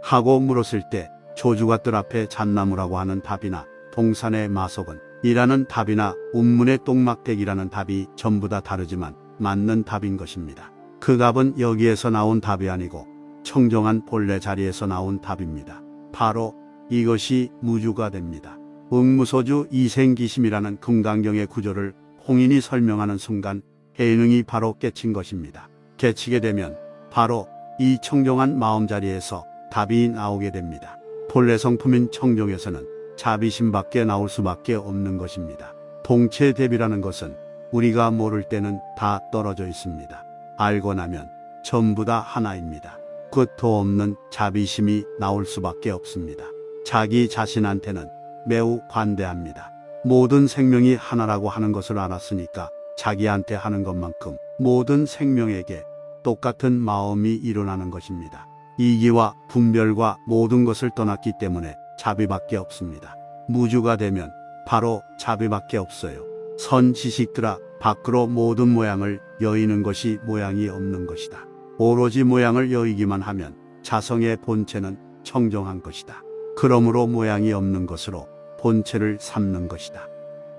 하고 물었을 때 조주가 뜰 앞에 잣나무라고 하는 답이나 동산의 마석은 이라는 답이나 운문의 똥막대기라는 답이 전부 다 다르지만 맞는 답인 것입니다. 그 답은 여기에서 나온 답이 아니고 청정한 본래 자리에서 나온 답입니다. 바로 이것이 무주가 됩니다. 응무소주 이생기심이라는 금강경의 구조를 홍인이 설명하는 순간 해능이 바로 깨친 것입니다. 깨치게 되면 바로 이 청정한 마음자리에서 답이 나오게 됩니다. 본래 성품인 청정에서는 자비심밖에 나올 수밖에 없는 것입니다. 동체대비라는 것은 우리가 모를 때는 다 떨어져 있습니다. 알고 나면 전부 다 하나입니다. 끝도 없는 자비심이 나올 수밖에 없습니다. 자기 자신한테는 매우 관대합니다. 모든 생명이 하나라고 하는 것을 알았으니까 자기한테 하는 것만큼 모든 생명에게 똑같은 마음이 일어나는 것입니다. 이기와 분별과 모든 것을 떠났기 때문에 자비밖에 없습니다. 무주가 되면 바로 자비밖에 없어요. 선지식들아 밖으로 모든 모양을 여의는 것이 모양이 없는 것이다. 오로지 모양을 여의기만 하면 자성의 본체는 청정한 것이다. 그러므로 모양이 없는 것으로 본체를 삼는 것이다.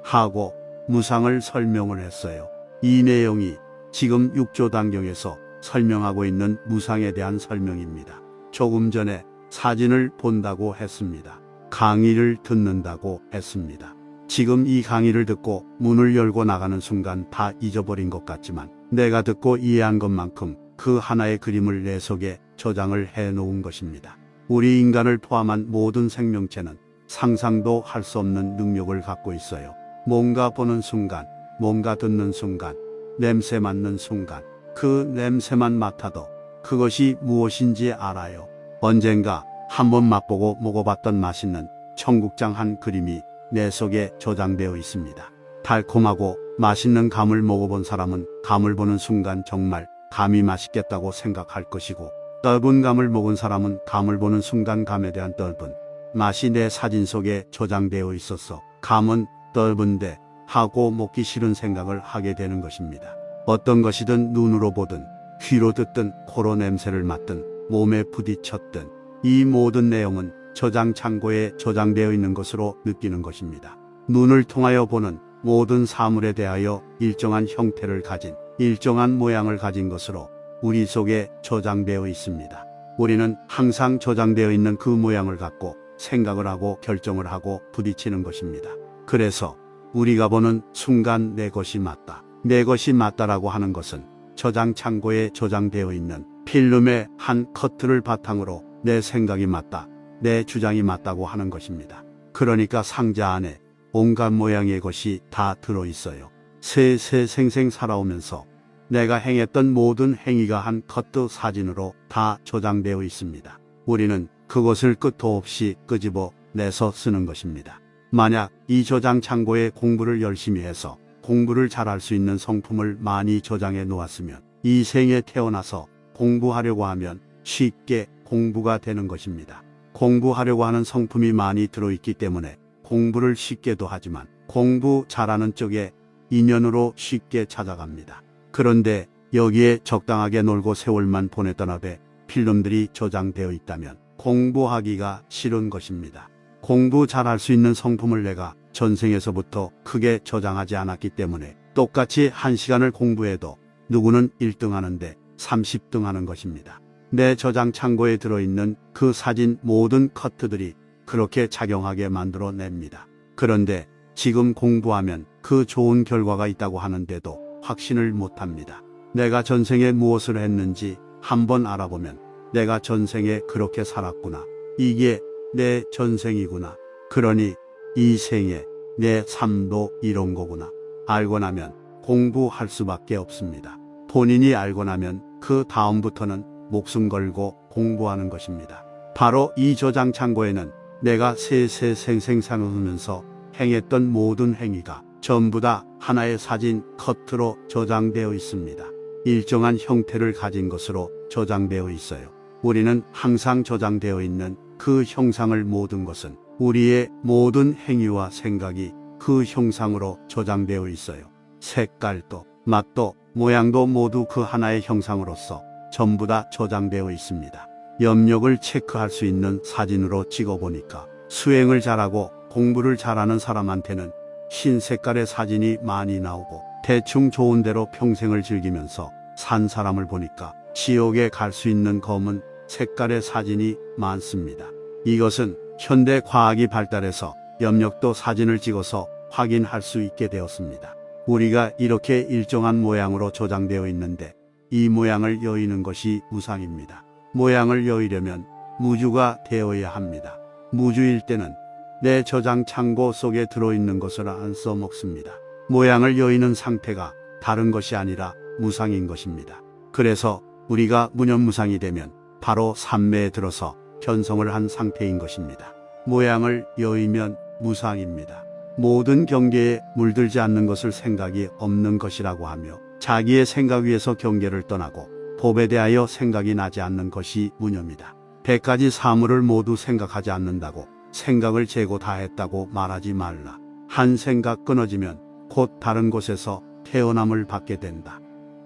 하고 무상을 설명을 했어요. 이 내용이 지금 6조 단경에서 설명하고 있는 무상에 대한 설명입니다. 조금 전에 사진을 본다고 했습니다. 강의를 듣는다고 했습니다. 지금 이 강의를 듣고 문을 열고 나가는 순간 다 잊어버린 것 같지만 내가 듣고 이해한 것만큼 그 하나의 그림을 내 속에 저장을 해 놓은 것입니다. 우리 인간을 포함한 모든 생명체는 상상도 할 수 없는 능력을 갖고 있어요. 뭔가 보는 순간, 뭔가 듣는 순간, 냄새 맡는 순간, 그 냄새만 맡아도 그것이 무엇인지 알아요. 언젠가 한번 맛보고 먹어봤던 맛있는 청국장 한 그림이 내 속에 저장되어 있습니다. 달콤하고 맛있는 감을 먹어본 사람은 감을 보는 순간 정말 감이 맛있겠다고 생각할 것이고, 떫은 감을 먹은 사람은 감을 보는 순간 감에 대한 떫은 맛이 내 사진 속에 저장되어 있어서 감은 떫은데 하고 먹기 싫은 생각을 하게 되는 것입니다. 어떤 것이든 눈으로 보든 귀로 듣든 코로 냄새를 맡든 몸에 부딪혔든 이 모든 내용은 저장 창고에 저장되어 있는 것으로 느끼는 것입니다. 눈을 통하여 보는 모든 사물에 대하여 일정한 형태를 가진 일정한 모양을 가진 것으로 우리 속에 저장되어 있습니다. 우리는 항상 저장되어 있는 그 모양을 갖고 생각을 하고 결정을 하고 부딪히는 것입니다. 그래서 우리가 보는 순간 내 것이 맞다, 내 것이 맞다라고 하는 것은 저장 창고에 저장되어 있는 필름의 한 커트를 바탕으로 내 생각이 맞다, 내 주장이 맞다고 하는 것입니다. 그러니까 상자 안에 온갖 모양의 것이 다 들어있어요. 세세생생 살아오면서 내가 행했던 모든 행위가 한 커트 사진으로 다 저장되어 있습니다. 우리는 그것을 끝도 없이 끄집어 내서 쓰는 것입니다. 만약 이 저장 창고에 공부를 열심히 해서 공부를 잘할 수 있는 성품을 많이 저장해 놓았으면 이 생에 태어나서 공부하려고 하면 쉽게 공부가 되는 것입니다. 공부하려고 하는 성품이 많이 들어있기 때문에 공부를 쉽게도 하지만 공부 잘하는 쪽에 인연으로 쉽게 찾아갑니다. 그런데 여기에 적당하게 놀고 세월만 보냈던 앞에 필름들이 저장되어 있다면 공부하기가 싫은 것입니다. 공부 잘할 수 있는 성품을 내가 전생에서부터 크게 저장하지 않았기 때문에 똑같이 1시간을 공부해도 누구는 1등 하는데 30등 하는 것입니다. 내 저장 창고에 들어있는 그 사진 모든 커트들이 그렇게 작용하게 만들어냅니다. 그런데 지금 공부하면 그 좋은 결과가 있다고 하는데도 확신을 못합니다. 내가 전생에 무엇을 했는지 한번 알아보면 내가 전생에 그렇게 살았구나, 이게 내 전생이구나, 그러니 이 생에 내 삶도 이런 거구나 알고 나면 공부할 수밖에 없습니다. 본인이 알고 나면 그 다음부터는 목숨 걸고 공부하는 것입니다. 바로 이 저장 창고에는 내가 세세생생 살아오면서 행했던 모든 행위가 전부 다 하나의 사진 커트로 저장되어 있습니다. 일정한 형태를 가진 것으로 저장되어 있어요. 우리는 항상 저장되어 있는 그 형상을, 모든 것은 우리의 모든 행위와 생각이 그 형상으로 저장되어 있어요. 색깔도 맛도 모양도 모두 그 하나의 형상으로서 전부 다 저장되어 있습니다. 염력을 체크할 수 있는 사진으로 찍어보니까 수행을 잘하고 공부를 잘하는 사람한테는 흰 색깔의 사진이 많이 나오고, 대충 좋은 대로 평생을 즐기면서 산 사람을 보니까 지옥에 갈 수 있는 검은 색깔의 사진이 많습니다. 이것은 현대 과학이 발달해서 염력도 사진을 찍어서 확인할 수 있게 되었습니다. 우리가 이렇게 일정한 모양으로 저장되어 있는데 이 모양을 여의는 것이 무상입니다. 모양을 여의려면 무주가 되어야 합니다. 무주일 때는 내 저장 창고 속에 들어있는 것을 안 써먹습니다. 모양을 여의는 상태가 다른 것이 아니라 무상인 것입니다. 그래서 우리가 무념무상이 되면 바로 삼매에 들어서 견성을 한 상태인 것입니다. 모양을 여의면 무상입니다. 모든 경계에 물들지 않는 것을 생각이 없는 것이라고 하며, 자기의 생각 위에서 경계를 떠나고 법에 대하여 생각이 나지 않는 것이 무념이다. 100가지 사물을 모두 생각하지 않는다고 생각을 재고 다 했다고 말하지 말라. 한 생각 끊어지면 곧 다른 곳에서 태어남을 받게 된다.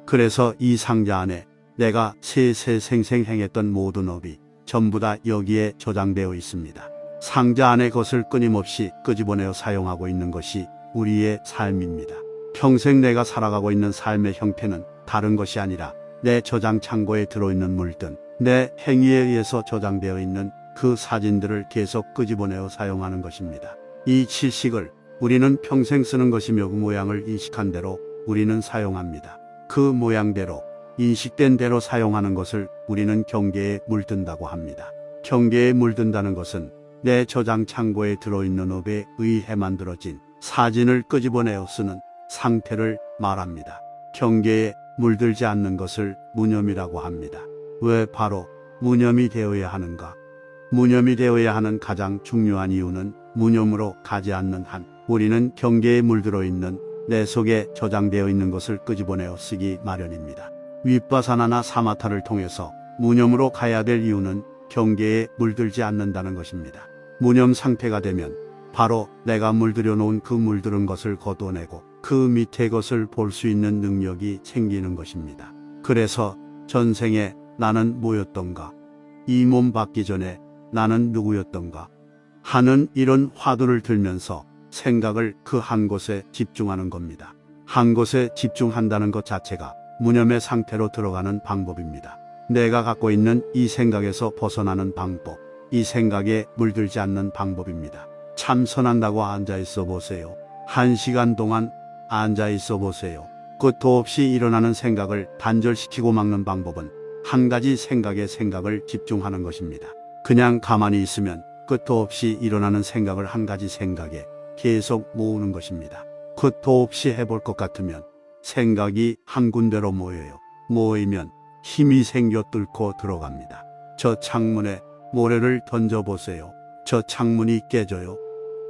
그래서 이 상자 안에 내가 세세생생 행했던 모든 업이 전부 다 여기에 저장되어 있습니다. 상자 안의 것을 끊임없이 끄집어내어 사용하고 있는 것이 우리의 삶입니다. 평생 내가 살아가고 있는 삶의 형태는 다른 것이 아니라 내 저장 창고에 들어있는 물든 내 행위에 의해서 저장되어 있는 그 사진들을 계속 끄집어내어 사용하는 것입니다. 이 칠식을 우리는 평생 쓰는 것이며 그 모양을 인식한 대로 우리는 사용합니다. 그 모양대로 인식된 대로 사용하는 것을 우리는 경계에 물든다고 합니다. 경계에 물든다는 것은 내 저장 창고에 들어있는 업에 의해 만들어진 사진을 끄집어내어 쓰는 상태를 말합니다. 경계에 물들지 않는 것을 무념이라고 합니다. 왜 바로 무념이 되어야 하는가? 무념이 되어야 하는 가장 중요한 이유는 무념으로 가지 않는 한 우리는 경계에 물들어 있는 내 속에 저장되어 있는 것을 끄집어내어 쓰기 마련입니다. 윗바사나나 사마타를 통해서 무념으로 가야 될 이유는 경계에 물들지 않는다는 것입니다. 무념 상태가 되면 바로 내가 물들여 놓은 그 물들은 것을 걷어내고 그 밑에 것을 볼 수 있는 능력이 생기는 것입니다. 그래서 전생에 나는 뭐였던가, 이 몸 받기 전에 나는 누구였던가 하는 이런 화두를 들면서 생각을 그 한 곳에 집중하는 겁니다. 한 곳에 집중한다는 것 자체가 무념의 상태로 들어가는 방법입니다. 내가 갖고 있는 이 생각에서 벗어나는 방법, 이 생각에 물들지 않는 방법입니다. 참선한다고 앉아 있어 보세요. 1시간 동안 앉아 있어 보세요. 끝도 없이 일어나는 생각을 단절시키고 막는 방법은 한 가지 생각을 집중하는 것입니다. 그냥 가만히 있으면 끝도 없이 일어나는 생각을 한 가지 생각에 계속 모으는 것입니다. 끝도 없이 해볼 것 같으면 생각이 한 군데로 모여요. 모이면 힘이 생겨 뚫고 들어갑니다. 저 창문에 모래를 던져보세요. 저 창문이 깨져요?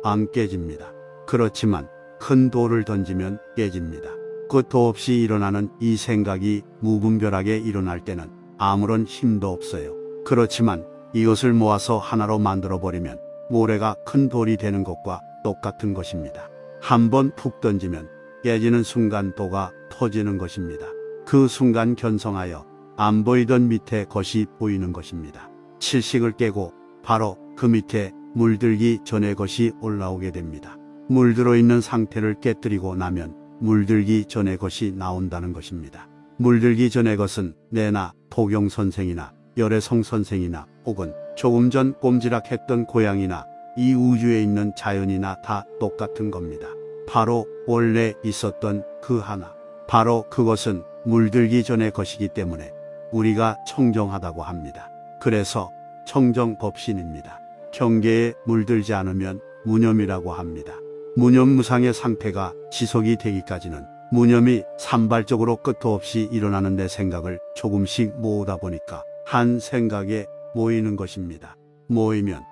안 깨집니다. 그렇지만 큰 돌을 던지면 깨집니다. 끝도 없이 일어나는 이 생각이 무분별하게 일어날 때는 아무런 힘도 없어요. 그렇지만 이것을 모아서 하나로 만들어버리면 모래가 큰 돌이 되는 것과 똑같은 것입니다. 한번 푹 던지면 깨지는 순간 도가 터지는 것입니다. 그 순간 견성하여 안 보이던 밑에 것이 보이는 것입니다. 칠식을 깨고 바로 그 밑에 물들기 전에 것이 올라오게 됩니다. 물들어 있는 상태를 깨뜨리고 나면 물들기 전에 것이 나온다는 것입니다. 물들기 전에 것은 내나 도경 선생이나 열애성 선생이나 혹은 조금 전 꼼지락했던 고양이나 이 우주에 있는 자연이나 다 똑같은 겁니다. 바로 원래 있었던 그 하나. 바로 그것은 물들기 전의 것이기 때문에 우리가 청정하다고 합니다. 그래서 청정법신입니다. 경계에 물들지 않으면 무념이라고 합니다. 무념무상의 상태가 지속이 되기까지는 무념이 산발적으로 끝도 없이 일어나는 내 생각을 조금씩 모으다 보니까 한 생각에 모이는 것입니다. 모이면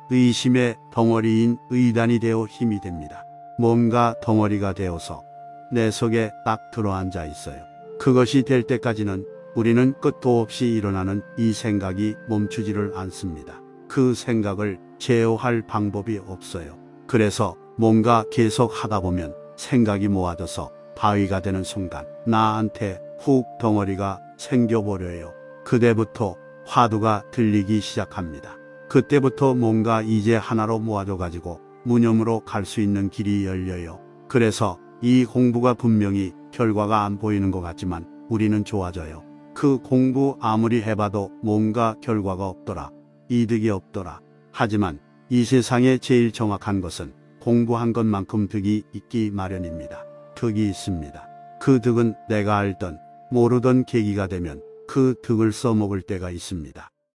의심의 덩어리인 의단이 되어 힘이 됩니다. 뭔가 덩어리가 되어서 내 속에 딱 들어앉아 있어요. 그것이 될 때까지는 우리는 끝도 없이 일어나는 이 생각이 멈추지를 않습니다. 그 생각을 제어할 방법이 없어요. 그래서 뭔가 계속 하다 보면 생각이 모아져서 바위가 되는 순간 나한테 훅 덩어리가 생겨버려요. 그때부터 화두가 들리기 시작합니다. 그때부터 뭔가 이제 하나로 모아져 가지고 무념으로 갈 수 있는 길이 열려요. 그래서 이 공부가 분명히 결과가 안 보이는 것 같지만 우리는 좋아져요. 그 공부 아무리 해봐도 뭔가 결과가 없더라. 이득이 없더라. 하지만 이 세상에 제일 정확한 것은 공부한 것만큼 득이 있기 마련입니다. 득이 있습니다. 그 득은 내가 알던 모르던 계기가 되면 그 득을 써먹을 때가 있습니다.